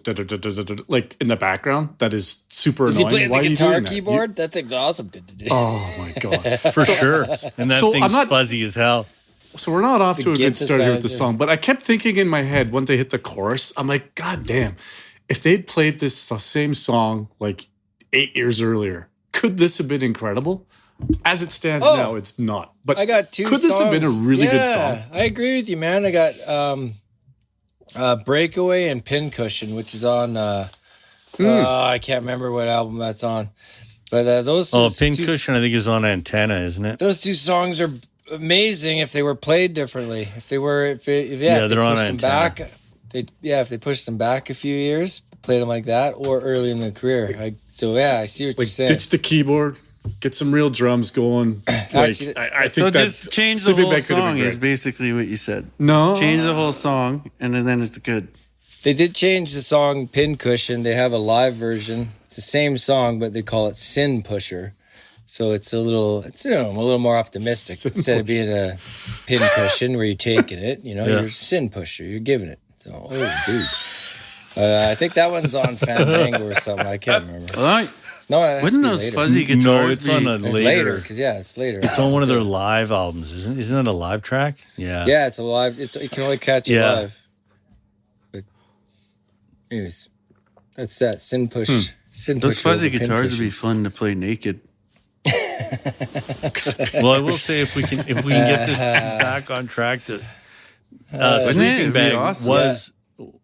[SPEAKER 4] like in the background. That is super
[SPEAKER 3] Is he
[SPEAKER 4] annoying.
[SPEAKER 3] playing
[SPEAKER 4] Why
[SPEAKER 3] the
[SPEAKER 4] are you
[SPEAKER 3] guitar
[SPEAKER 4] doing that?
[SPEAKER 3] keyboard? That thing's awesome.
[SPEAKER 4] Oh my god!
[SPEAKER 2] For sure. And that
[SPEAKER 4] So I'm
[SPEAKER 2] thing's
[SPEAKER 4] not-
[SPEAKER 2] fuzzy as hell.
[SPEAKER 4] So we're not off to a good start here with the
[SPEAKER 3] synthesizer.
[SPEAKER 4] song, but I kept thinking in my head when they hit the chorus, I'm like, God damn! If they'd played this same song like 8 years earlier, could this have been incredible? As it stands
[SPEAKER 3] Oh.
[SPEAKER 4] now, it's not. But
[SPEAKER 3] I got 2
[SPEAKER 4] could this have been a
[SPEAKER 3] songs.
[SPEAKER 4] really good
[SPEAKER 3] Yeah,
[SPEAKER 4] song?
[SPEAKER 3] I agree with you, man. I got Breakaway and Pincushion, which is on I can't remember what album that's on. But those
[SPEAKER 2] Pincushion, I think, is on Antenna, isn't it?
[SPEAKER 3] those 2 songs are amazing if they were played differently. If they
[SPEAKER 2] they're on
[SPEAKER 3] pushed them
[SPEAKER 2] Antenna.
[SPEAKER 3] back, if they pushed them back a few years, played them like that, or early in the career. I see what you're
[SPEAKER 4] Like
[SPEAKER 3] saying.
[SPEAKER 4] ditch the keyboard, get some real drums going. Like,
[SPEAKER 3] Actually,
[SPEAKER 4] I think
[SPEAKER 1] So
[SPEAKER 4] that
[SPEAKER 1] just change the
[SPEAKER 4] Sleeping
[SPEAKER 1] whole
[SPEAKER 4] Bag could have
[SPEAKER 1] song
[SPEAKER 4] been
[SPEAKER 1] is
[SPEAKER 4] great.
[SPEAKER 1] basically what you said.
[SPEAKER 4] No,
[SPEAKER 1] Change the whole song and then it's good.
[SPEAKER 3] They did change the song Pincushion. They have a live version. It's the same song, but they call it Sin Pusher. So it's a little more optimistic.
[SPEAKER 4] Sin
[SPEAKER 3] Instead of being a pincushion where you're taking it, you're Sin Pusher. You're giving it. So, dude. I think that one's on Fandango or something. I can't remember.
[SPEAKER 1] Well,
[SPEAKER 3] No, it has to
[SPEAKER 1] wouldn't
[SPEAKER 3] be
[SPEAKER 1] those
[SPEAKER 3] later.
[SPEAKER 1] fuzzy guitars
[SPEAKER 2] No, it's
[SPEAKER 1] be,
[SPEAKER 2] on a
[SPEAKER 3] It's
[SPEAKER 2] later.
[SPEAKER 3] later because it's later.
[SPEAKER 2] It's on one of their live albums, isn't it? A live track? Yeah.
[SPEAKER 3] Yeah, it's a live. You can only catch it
[SPEAKER 2] Yeah.
[SPEAKER 3] live. But, anyways, that's that Sin Push. Sin
[SPEAKER 1] those
[SPEAKER 3] Pusher
[SPEAKER 1] fuzzy
[SPEAKER 3] over
[SPEAKER 1] guitars would
[SPEAKER 3] Pincushion.
[SPEAKER 1] be fun to play naked.
[SPEAKER 2] Well, I will say if we can get this back on track, the
[SPEAKER 1] Wouldn't it?
[SPEAKER 2] Sleeping
[SPEAKER 1] It'd be
[SPEAKER 2] Bag
[SPEAKER 1] awesome.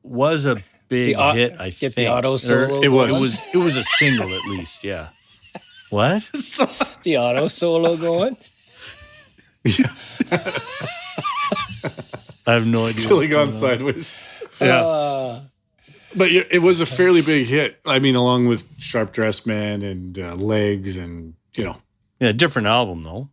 [SPEAKER 2] was a big
[SPEAKER 3] The au-
[SPEAKER 2] hit. I
[SPEAKER 3] get
[SPEAKER 2] think
[SPEAKER 3] the auto
[SPEAKER 2] Or
[SPEAKER 3] solo
[SPEAKER 4] it was.
[SPEAKER 3] going.
[SPEAKER 2] It was a single at least. Yeah. What?
[SPEAKER 3] The auto solo going.
[SPEAKER 2] I have no idea.
[SPEAKER 4] Till
[SPEAKER 2] what's
[SPEAKER 4] he gone
[SPEAKER 2] going on.
[SPEAKER 4] sideways.
[SPEAKER 2] Yeah.
[SPEAKER 4] But it was a fairly big hit. I mean, along with Sharp Dressed Man and Legs and,
[SPEAKER 2] Yeah. Different album though.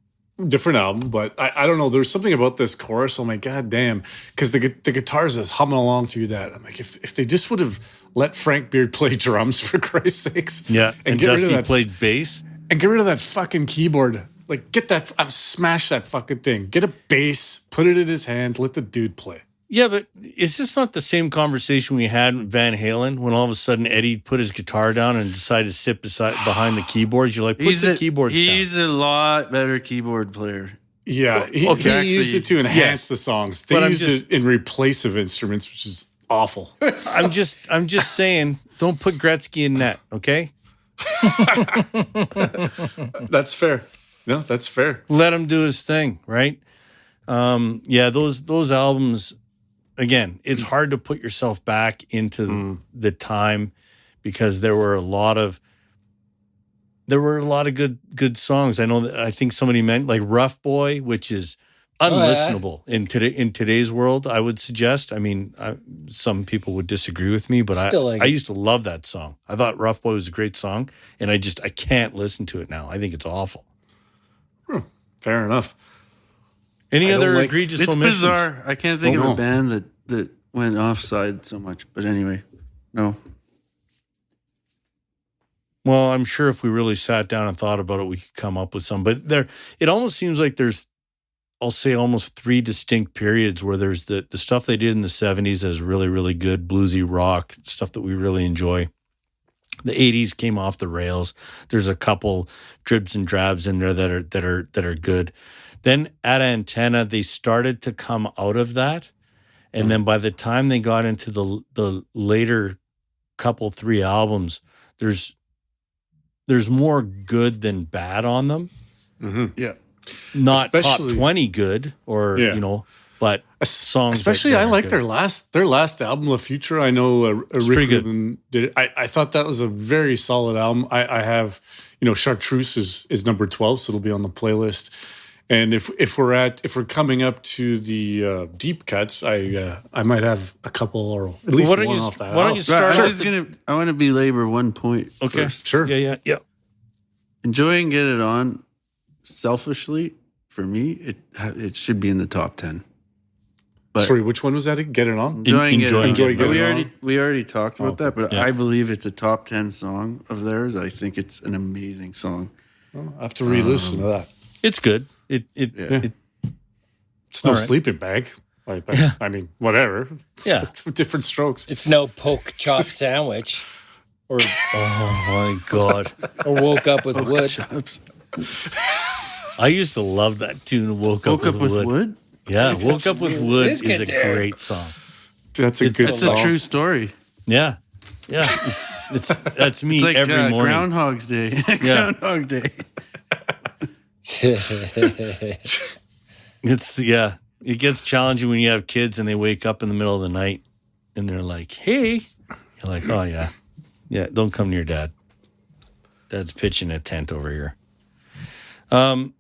[SPEAKER 4] different album. But I don't know. There's something about this chorus. I'm like, God damn. Because the guitars is humming along through that. I'm like, if they just would have let Frank Beard play drums, for Christ's sakes.
[SPEAKER 2] Yeah. And
[SPEAKER 4] get rid of
[SPEAKER 2] Dusty
[SPEAKER 4] that
[SPEAKER 2] played bass.
[SPEAKER 4] And get rid of that fucking keyboard. Like, get that, smash that fucking thing. Get a bass, put it in his hand, let the dude play.
[SPEAKER 2] Yeah, but is this not the same conversation we had with Van Halen when all of a sudden Eddie put his guitar down and decided to sit behind the keyboards? You're like, put the keyboards down.
[SPEAKER 1] He's a lot better keyboard player.
[SPEAKER 4] Yeah, he
[SPEAKER 2] okay,
[SPEAKER 4] used
[SPEAKER 1] actually,
[SPEAKER 4] it to enhance
[SPEAKER 2] yes.
[SPEAKER 4] the songs. They
[SPEAKER 2] But I'm
[SPEAKER 4] used
[SPEAKER 2] just-
[SPEAKER 4] it in replace of instruments, which is awful.
[SPEAKER 2] I'm just saying, don't put Gretzky in net, okay?
[SPEAKER 4] That's fair. No, that's fair.
[SPEAKER 2] Let him do his thing, right? Yeah, those albums. Again, it's hard to put yourself back into the time because there were a lot of good songs. I think somebody meant like Rough Boy, which is unlistenable in today's world. I would suggest. I mean, some people would disagree with me, but I used to love that song. I thought Rough Boy was a great song, and I can't listen to it now. I think it's awful.
[SPEAKER 4] Fair enough.
[SPEAKER 2] Any other egregious
[SPEAKER 1] It's
[SPEAKER 2] omissions?
[SPEAKER 1] bizarre. I can't think of a band that went offside so much. But anyway, no.
[SPEAKER 2] Well, I'm sure if we really sat down and thought about it, we could come up with some. But it almost seems like there's, I'll say, almost 3 distinct periods where there's the stuff they did in the 70s as really, really good bluesy rock stuff that we really enjoy. The 80s came off the rails. There's a couple dribs and drabs in there that are good. Then at Antenna, they started to come out of that. And then by the time they got into the later couple 3 albums, there's more good than bad on them.
[SPEAKER 4] Mm-hmm. Yeah.
[SPEAKER 2] Not top 20 good but songs.
[SPEAKER 4] Especially I like their last album, La Future. I know Rick Rubin did it. I thought that was a very solid album. I have, Chartreuse is number 12, so it'll be on the playlist. And if we're coming up to the deep cuts, I might have a couple or at least one off that.
[SPEAKER 2] Why don't you start?
[SPEAKER 1] I want to belabor one point.
[SPEAKER 2] Okay,
[SPEAKER 1] first.
[SPEAKER 4] Sure.
[SPEAKER 2] Yeah.
[SPEAKER 1] Enjoying Get It On, selfishly for me, it should be in the top 10. But
[SPEAKER 4] sorry, which one was that? Get It On.
[SPEAKER 1] Enjoy Get It On. We already talked about that, but I believe it's a top 10 song of theirs. I think it's an amazing song.
[SPEAKER 4] Well, I have to re-listen to that.
[SPEAKER 2] It's good.
[SPEAKER 4] It's no sleeping bag. I mean, whatever.
[SPEAKER 2] Yeah.
[SPEAKER 4] Different strokes.
[SPEAKER 3] It's no poke chop sandwich. Or
[SPEAKER 2] oh my God.
[SPEAKER 3] Or Woke Up with Wood.
[SPEAKER 1] Chops.
[SPEAKER 2] I used to love that tune, Woke Up with Wood. Yeah, Woke Up with Wood is a great song.
[SPEAKER 4] That's a good song.
[SPEAKER 1] It's a true story.
[SPEAKER 2] Yeah. That's me
[SPEAKER 1] It's like
[SPEAKER 2] every morning.
[SPEAKER 1] Groundhog's Day. Groundhog Day.
[SPEAKER 2] It gets challenging when you have kids and they wake up in the middle of the night and they're like, hey. You're like, oh yeah. Yeah, don't come near Dad. Dad's pitching a tent over here. What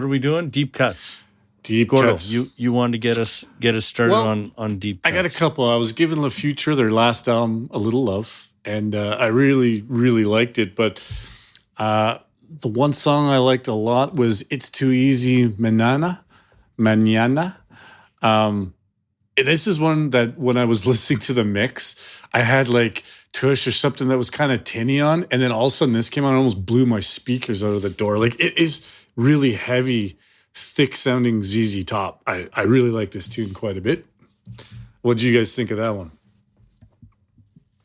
[SPEAKER 2] are we doing? Deep cuts.
[SPEAKER 4] Deep
[SPEAKER 2] Gordo,
[SPEAKER 4] cuts.
[SPEAKER 2] you wanted to get us started on deep cuts.
[SPEAKER 4] I got a couple. I was giving La Future, their last album, a little love, and I really, really liked it. But the one song I liked a lot was It's Too Easy Mañana. This is one that when I was listening to the mix, I had like tush or something that was kind of tinny on. And then all of a sudden this came on and almost blew my speakers out of the door. Like it is really heavy, thick sounding ZZ Top. I really like this tune quite a bit. What do you guys think of that one?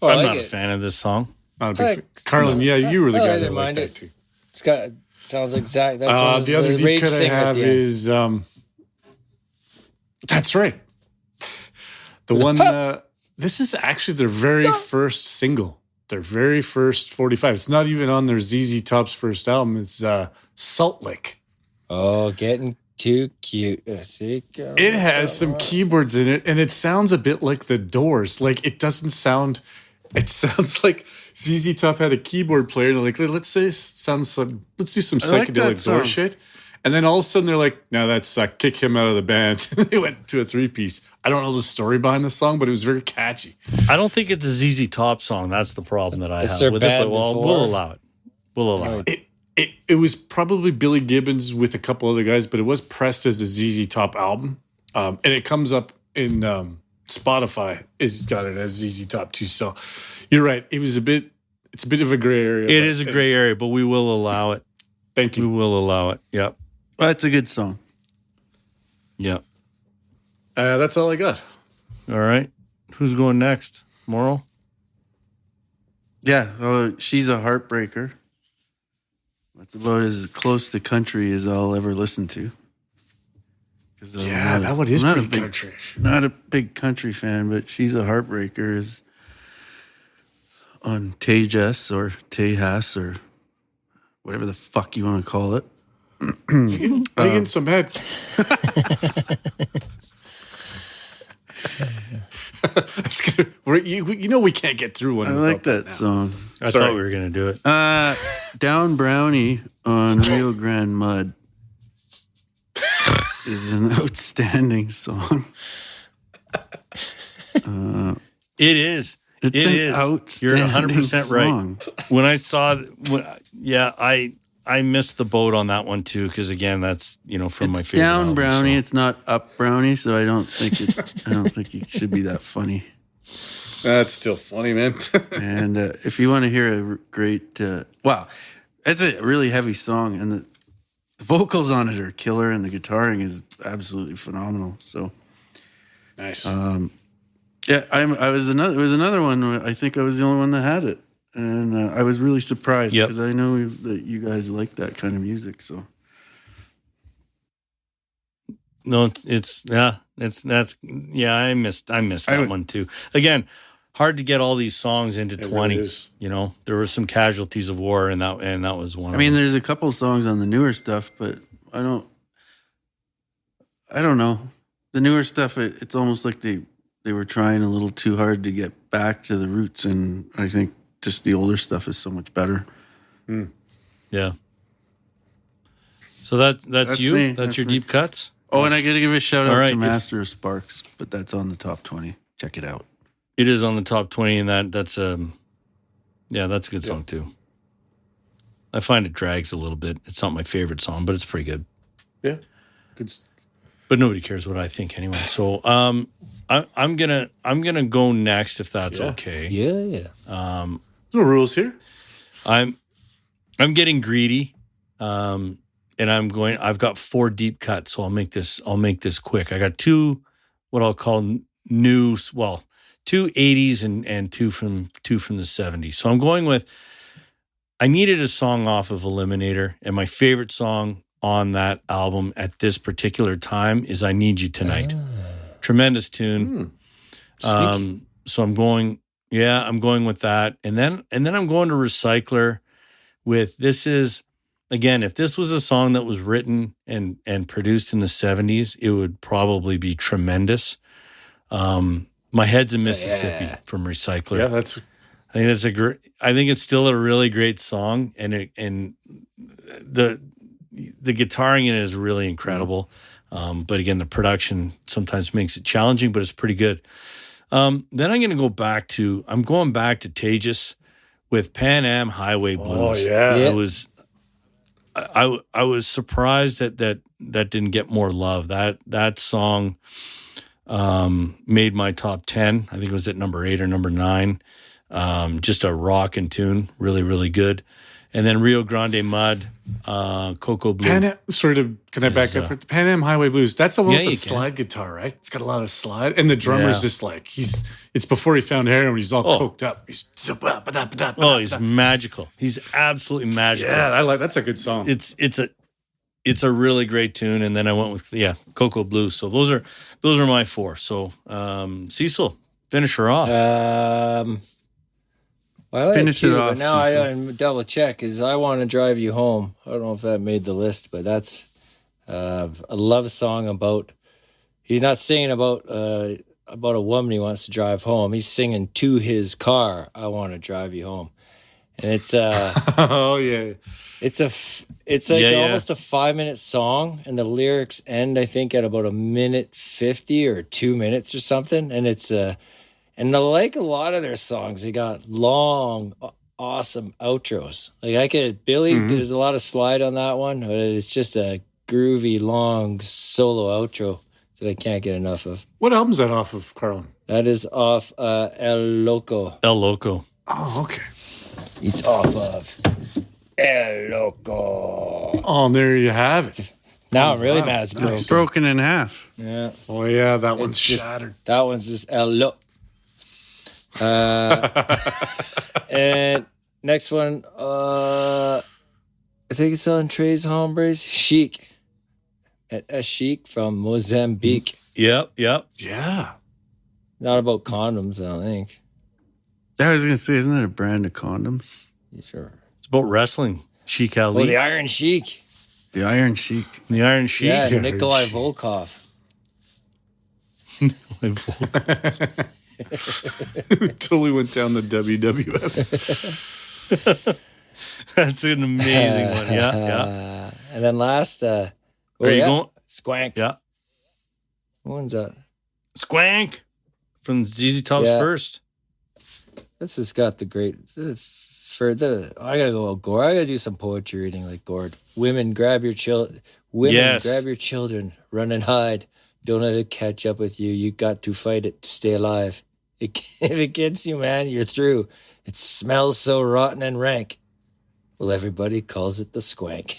[SPEAKER 2] I'm not a fan of this song.
[SPEAKER 4] Not a big fan. Carlin, you were the guy that liked that too.
[SPEAKER 3] It's got sounds exact. That's
[SPEAKER 4] the other deep cut I have is that's right. The one this is actually their very first single, their very first 45. It's not even on their ZZ Top's first album. It's Salt Lick.
[SPEAKER 3] Oh, getting too cute.
[SPEAKER 4] It has some keyboards in it, and it sounds a bit like The Doors. Like it doesn't sound. It sounds like ZZ Top had a keyboard player, and they're like, let's do some psychedelic Doors shit. And then all of a sudden they're like, no, that's kick him out of the band. They went to a 3-piece. I don't know the story behind the song, but it was very catchy.
[SPEAKER 2] I don't think it's a ZZ Top song. That's the problem that I have with it. But we'll allow it. We'll allow it.
[SPEAKER 4] It was probably Billy Gibbons with a couple other guys, but it was pressed as a ZZ Top album. And it comes up in Spotify. It's got it as ZZ Top too. So you're right. It's a bit of a gray area.
[SPEAKER 2] It is a gray area, but we will allow it.
[SPEAKER 4] Thank you.
[SPEAKER 2] We will allow it. Yep.
[SPEAKER 1] Well, it's a good song.
[SPEAKER 2] Yeah.
[SPEAKER 4] That's all I got.
[SPEAKER 2] All right. Who's going next? Moral?
[SPEAKER 1] Yeah. She's a Heartbreaker. That's about as close to country as I'll ever listen to.
[SPEAKER 4] That one is pretty country.
[SPEAKER 1] Not a big country fan, but She's a Heartbreaker is on Tejas or Tejas or whatever the fuck you want to call it.
[SPEAKER 4] Why are you getting so mad? You know we can't get through one.
[SPEAKER 1] I like that song.
[SPEAKER 2] I thought we were going to do it.
[SPEAKER 1] Down Brownie on Rio Grande Mud is an outstanding song.
[SPEAKER 2] It is.
[SPEAKER 1] It's an outstanding
[SPEAKER 2] You're 100%
[SPEAKER 1] song.
[SPEAKER 2] right. When I saw, I missed the boat on that one too, because again, that's from my favorite.
[SPEAKER 1] Down
[SPEAKER 2] album,
[SPEAKER 1] Brownie.
[SPEAKER 2] so.
[SPEAKER 1] It's not Up Brownie, so I don't think it should be that funny.
[SPEAKER 4] That's still funny, man.
[SPEAKER 1] And if you want to hear a great, it's a really heavy song, and the vocals on it are killer, and the guitaring is absolutely phenomenal. So
[SPEAKER 4] Nice.
[SPEAKER 1] yeah, it was another one. I think I was the only one that had it, and I was really surprised because I know that you guys like that kind of music. So
[SPEAKER 2] No, I missed that one too. Again, hard to get all these songs into 20.
[SPEAKER 4] Really is.
[SPEAKER 2] There were some casualties of war, and that was one.
[SPEAKER 1] I mean,
[SPEAKER 2] of them.
[SPEAKER 1] there's a couple songs on the newer stuff, but I don't know. The newer stuff, it's almost like they were trying a little too hard to get back to the roots, and I think just the older stuff is so much better.
[SPEAKER 2] Yeah. So that's you.
[SPEAKER 1] me.
[SPEAKER 2] That's your
[SPEAKER 1] me.
[SPEAKER 2] deep cuts.
[SPEAKER 1] Oh, and I got to give a shout out
[SPEAKER 2] All right,
[SPEAKER 1] to Master of Sparks, but that's on the top 20. Check it out.
[SPEAKER 2] It is on the top 20, and that's a good song too. I find it drags a little bit. It's not my favorite song, but it's pretty good.
[SPEAKER 4] Yeah. Good.
[SPEAKER 2] But nobody cares what I think anyway. So I'm gonna go next if that's okay.
[SPEAKER 3] Yeah.
[SPEAKER 4] No rules here.
[SPEAKER 2] I'm getting greedy. And I've got 4 deep cuts, so I'll make this quick. I got 2 what I'll call new, 2 80s and 2 from the 70s. So I'm going with, I needed a song off of Eliminator, and my favorite song on that album at this particular time is I Need You Tonight. Tremendous tune. So I'm going with that. And then I'm going to Recycler with, this is, again, if this was a song that was written and produced in the 70s, it would probably be tremendous. My Head's in Mississippi from Recycler.
[SPEAKER 4] Yeah,
[SPEAKER 2] I think it's still a really great song, and the guitaring in it is really incredible. But again, the production sometimes makes it challenging, but it's pretty good. Then I'm going back to Tejas with Pan Am Highway Blues.
[SPEAKER 4] Oh yeah.
[SPEAKER 2] I was surprised that didn't get more love. That song made my top 10. I think it was at number 8 or number 9. Just a rockin' tune, really, really good. And then Rio Grande Mud, Cocoa Blue.
[SPEAKER 4] Can I back up for Pan Am Highway Blues? That's the one with the
[SPEAKER 2] you
[SPEAKER 4] slide guitar, right? It's got a lot of slide, and the drummer's just like it's before he found heroin. He's all coked up.
[SPEAKER 2] He's magical. He's absolutely magical.
[SPEAKER 4] Yeah, that's a good song.
[SPEAKER 2] It's a really great tune. And then I went with Cocoa Blue. So those are my 4. So Cecil, finish her off.
[SPEAKER 3] Well,
[SPEAKER 1] Finish it off,
[SPEAKER 3] but now
[SPEAKER 1] Cecil.
[SPEAKER 3] I double check because I Want to Drive You Home. I don't know if that made the list, but that's a love song about. He's not singing about a woman he wants to drive home. He's singing to his car. I want to drive you home, and it's
[SPEAKER 4] oh yeah,
[SPEAKER 3] it's almost a 5-minute song, and the lyrics end I think at about 1:50 or 2 minutes or something, and it's And like a lot of their songs, they got long, awesome outros. Like Billy, there's a lot of slide on that one, but it's just a groovy, long solo outro that I can't get enough of.
[SPEAKER 4] What album's that off of, Carlin?
[SPEAKER 3] That is off El Loco.
[SPEAKER 2] El Loco.
[SPEAKER 4] Oh, okay.
[SPEAKER 3] It's off of El Loco.
[SPEAKER 4] Oh, there you have it.
[SPEAKER 3] Now I'm really mad it's broken.
[SPEAKER 1] It's broken in half.
[SPEAKER 3] Yeah.
[SPEAKER 4] Oh yeah, that one's
[SPEAKER 3] just
[SPEAKER 4] shattered.
[SPEAKER 3] That one's just El Loco. And next one, I think it's on Tres Hombres. Chic. A Chic from Mozambique.
[SPEAKER 2] Yep.
[SPEAKER 4] Yeah.
[SPEAKER 3] Not about condoms, I don't think.
[SPEAKER 1] I was going to say, isn't that a brand of condoms?
[SPEAKER 3] You sure?
[SPEAKER 2] It's about wrestling. Sheik
[SPEAKER 3] Oh,
[SPEAKER 2] Ali.
[SPEAKER 3] the Iron Sheik.
[SPEAKER 1] The Iron Sheik.
[SPEAKER 2] The Iron Sheik.
[SPEAKER 3] Yeah,
[SPEAKER 4] Iron
[SPEAKER 3] Nikolai
[SPEAKER 4] Sheik.
[SPEAKER 3] Volkov.
[SPEAKER 4] Totally went down the WWF.
[SPEAKER 2] That's an amazing one. Yeah.
[SPEAKER 3] And then last,
[SPEAKER 2] Are you going?
[SPEAKER 3] Squank.
[SPEAKER 2] Yeah.
[SPEAKER 3] What one's that?
[SPEAKER 2] Squank from ZZ Top's
[SPEAKER 3] Yeah.
[SPEAKER 2] First.
[SPEAKER 3] This has got the great I gotta go Gord. I gotta do some poetry reading like Gord. Women, grab your
[SPEAKER 2] Yes.
[SPEAKER 3] grab your children, run and hide. Don't let it catch up with you. You got to fight it to stay alive. If it gets you, man, you're through. It smells so rotten and rank. Well, everybody calls it the squank.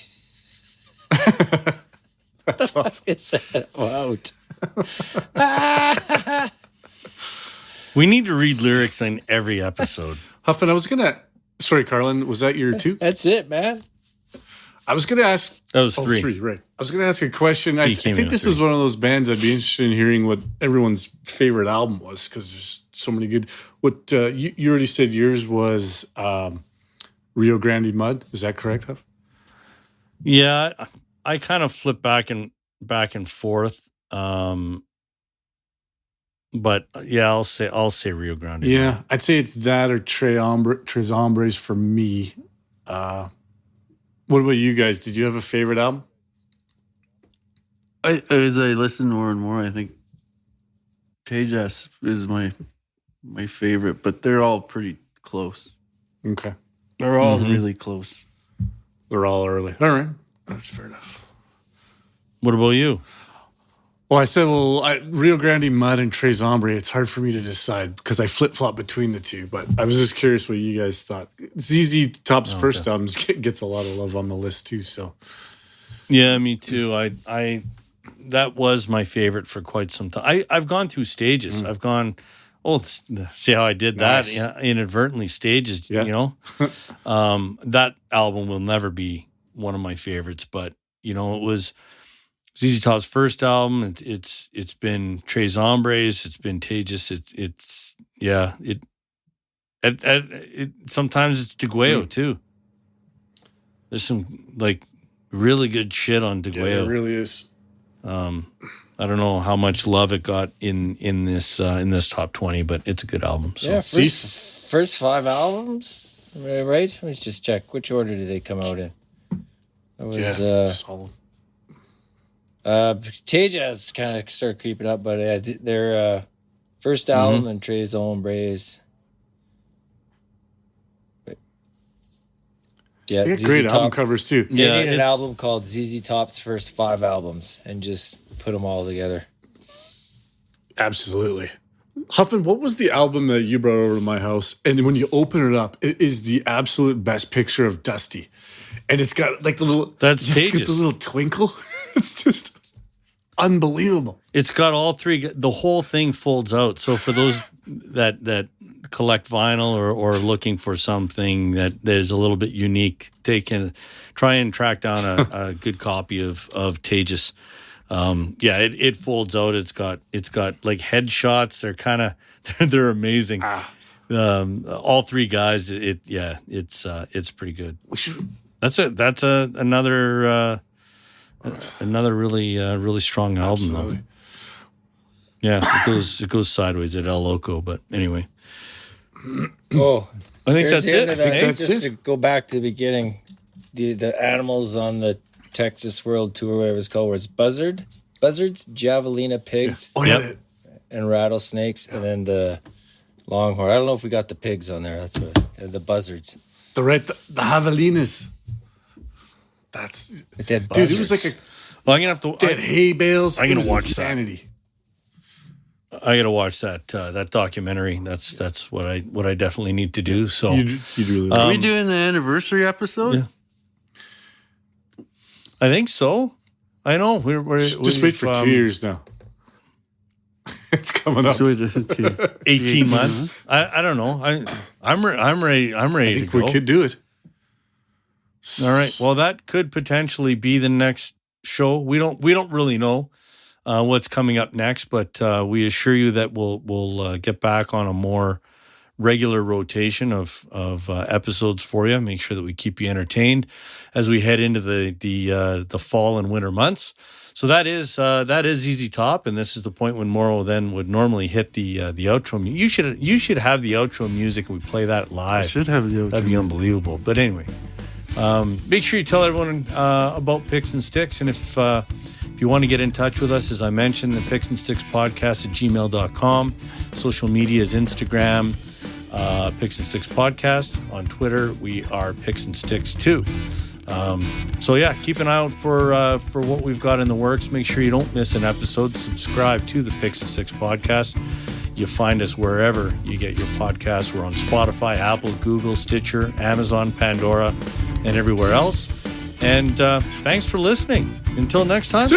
[SPEAKER 4] That's awesome.
[SPEAKER 3] It's out.
[SPEAKER 2] We need to read lyrics in every episode.
[SPEAKER 4] Huffman, I was gonna. Sorry, Carlin, was that your two?
[SPEAKER 3] That's it, man.
[SPEAKER 4] I was gonna ask.
[SPEAKER 2] That was three.
[SPEAKER 4] Three, right? I was gonna ask a question. I
[SPEAKER 2] You came in
[SPEAKER 4] think
[SPEAKER 2] with
[SPEAKER 4] this is one of those bands I'd be interested in hearing what everyone's favorite album was because there's so many good. What you already said yours was Rio Grande Mud. Is that correct, Huff?
[SPEAKER 2] Yeah, I kind of flip back and forth. But yeah, I'll say Rio Grande.
[SPEAKER 4] Yeah, I'd say it's that or Tres Hombres for me. What about you guys? Did you have a favorite album?
[SPEAKER 1] As I listen more and more, I think Tejas is my favorite, but they're all pretty close.
[SPEAKER 4] Okay,
[SPEAKER 1] They're all really close.
[SPEAKER 4] they're all early. All right, that's fair enough.
[SPEAKER 2] What about you?
[SPEAKER 4] Well, I said, Rio Grande Mud and Tres Hombres. It's hard for me to decide because I flip flop between the two. But I was just curious what you guys thought. ZZ Top's first albums gets a lot of love on the list too. So
[SPEAKER 2] Yeah, me too. I that was my favorite for quite some time. I've gone through stages. I've gone. Oh, see how I did that?
[SPEAKER 4] Nice.
[SPEAKER 2] Yeah, inadvertently stages.
[SPEAKER 4] Yeah.
[SPEAKER 2] You know, that album will never be one of my favorites. But it was ZZ Top's first album. It's been Tres Hombres. It's been Tejas. It sometimes it's Deguello too. There's some like really good shit on
[SPEAKER 4] yeah,
[SPEAKER 2] Deguello.
[SPEAKER 4] it really is.
[SPEAKER 2] I don't know how much love it got in this top 20, but it's a good album. So
[SPEAKER 3] Yeah, first 5 albums, right? Let me just check. Which order did they come out in? It was
[SPEAKER 4] solid.
[SPEAKER 3] Tejas kind of started creeping up, but their first album and Tres Hombres. Yeah,
[SPEAKER 4] They got
[SPEAKER 3] ZZ
[SPEAKER 4] great
[SPEAKER 3] Top.
[SPEAKER 4] album covers too.
[SPEAKER 3] They
[SPEAKER 2] Yeah,
[SPEAKER 3] made an
[SPEAKER 2] it's-
[SPEAKER 3] album called ZZ Top's first 5 albums and just put them all together.
[SPEAKER 4] Absolutely. Huffman, what was the album that you brought over to my house? And when you open it up, it is the absolute best picture of Dusty. And it's got like the little
[SPEAKER 2] That's
[SPEAKER 4] it's got
[SPEAKER 2] Tejas.
[SPEAKER 4] the little twinkle. It's just unbelievable.
[SPEAKER 2] It's got all three. The whole thing folds out. So for those that collect vinyl or looking for something that is a little bit unique, they can try and track down a good copy of Tejas. It folds out. It's got like headshots. They're amazing. All three guys. It's pretty good.
[SPEAKER 4] We should
[SPEAKER 2] That's another really strong album
[SPEAKER 4] absolutely.
[SPEAKER 2] though. Yeah, it goes sideways at El Loco, but anyway,
[SPEAKER 3] Oh,
[SPEAKER 2] I think
[SPEAKER 3] here's
[SPEAKER 2] that's
[SPEAKER 3] the
[SPEAKER 2] it.
[SPEAKER 3] end
[SPEAKER 2] I
[SPEAKER 3] of that.
[SPEAKER 2] think
[SPEAKER 4] that's
[SPEAKER 3] Just
[SPEAKER 4] it.
[SPEAKER 3] to go back to the beginning, the animals on the Texas World Tour, whatever it's called, was buzzards, javelina pigs,
[SPEAKER 4] Oh yeah.
[SPEAKER 2] Yep.
[SPEAKER 3] and rattlesnakes, and then the longhorn. I don't know if we got the pigs on there. That's what the buzzards.
[SPEAKER 4] The javelinas. That's
[SPEAKER 3] But they had
[SPEAKER 4] dude, it was
[SPEAKER 3] buzzards.
[SPEAKER 4] like a
[SPEAKER 2] Well, I'm gonna have to.
[SPEAKER 4] dead hay bales.
[SPEAKER 2] I'm
[SPEAKER 4] It
[SPEAKER 2] gonna
[SPEAKER 4] was
[SPEAKER 2] watch that.
[SPEAKER 4] insanity.
[SPEAKER 2] I gotta watch that documentary. That's what I definitely need to do. So
[SPEAKER 4] You'd really
[SPEAKER 1] Are we doing the anniversary episode?
[SPEAKER 2] Yeah. I think so. I know we're
[SPEAKER 4] just wait for 2 years now. It's coming up.
[SPEAKER 1] So it's
[SPEAKER 2] 18 months. I don't know. I'm ready. I'm ready
[SPEAKER 4] I think
[SPEAKER 2] to go.
[SPEAKER 4] we could do it.
[SPEAKER 2] All right. Well, that could potentially be the next show. We don't really know what's coming up next, but we assure you that we'll get back on a more regular rotation of episodes for you. Make sure that we keep you entertained as we head into the fall and winter months. So that is Easy Top, and this is the point when Morrow then would normally hit the outro. You should have the outro music and we play that live.
[SPEAKER 1] I should have the outro.
[SPEAKER 2] That'd be unbelievable. But anyway, make sure you tell everyone about Picks and Sticks, and if you want to get in touch with us, as I mentioned, the Picks and Sticks podcast at gmail.com. Social media is Instagram, Picks and Sticks podcast. On Twitter, we are Picks and Sticks too. So yeah, keep an eye out for what we've got in the works. Make sure you don't miss an episode. Subscribe to the Picks and Sticks podcast. You find us wherever you get your podcasts. We're on Spotify, Apple, Google, Stitcher, Amazon, Pandora, and everywhere else. And thanks for listening. Until next time.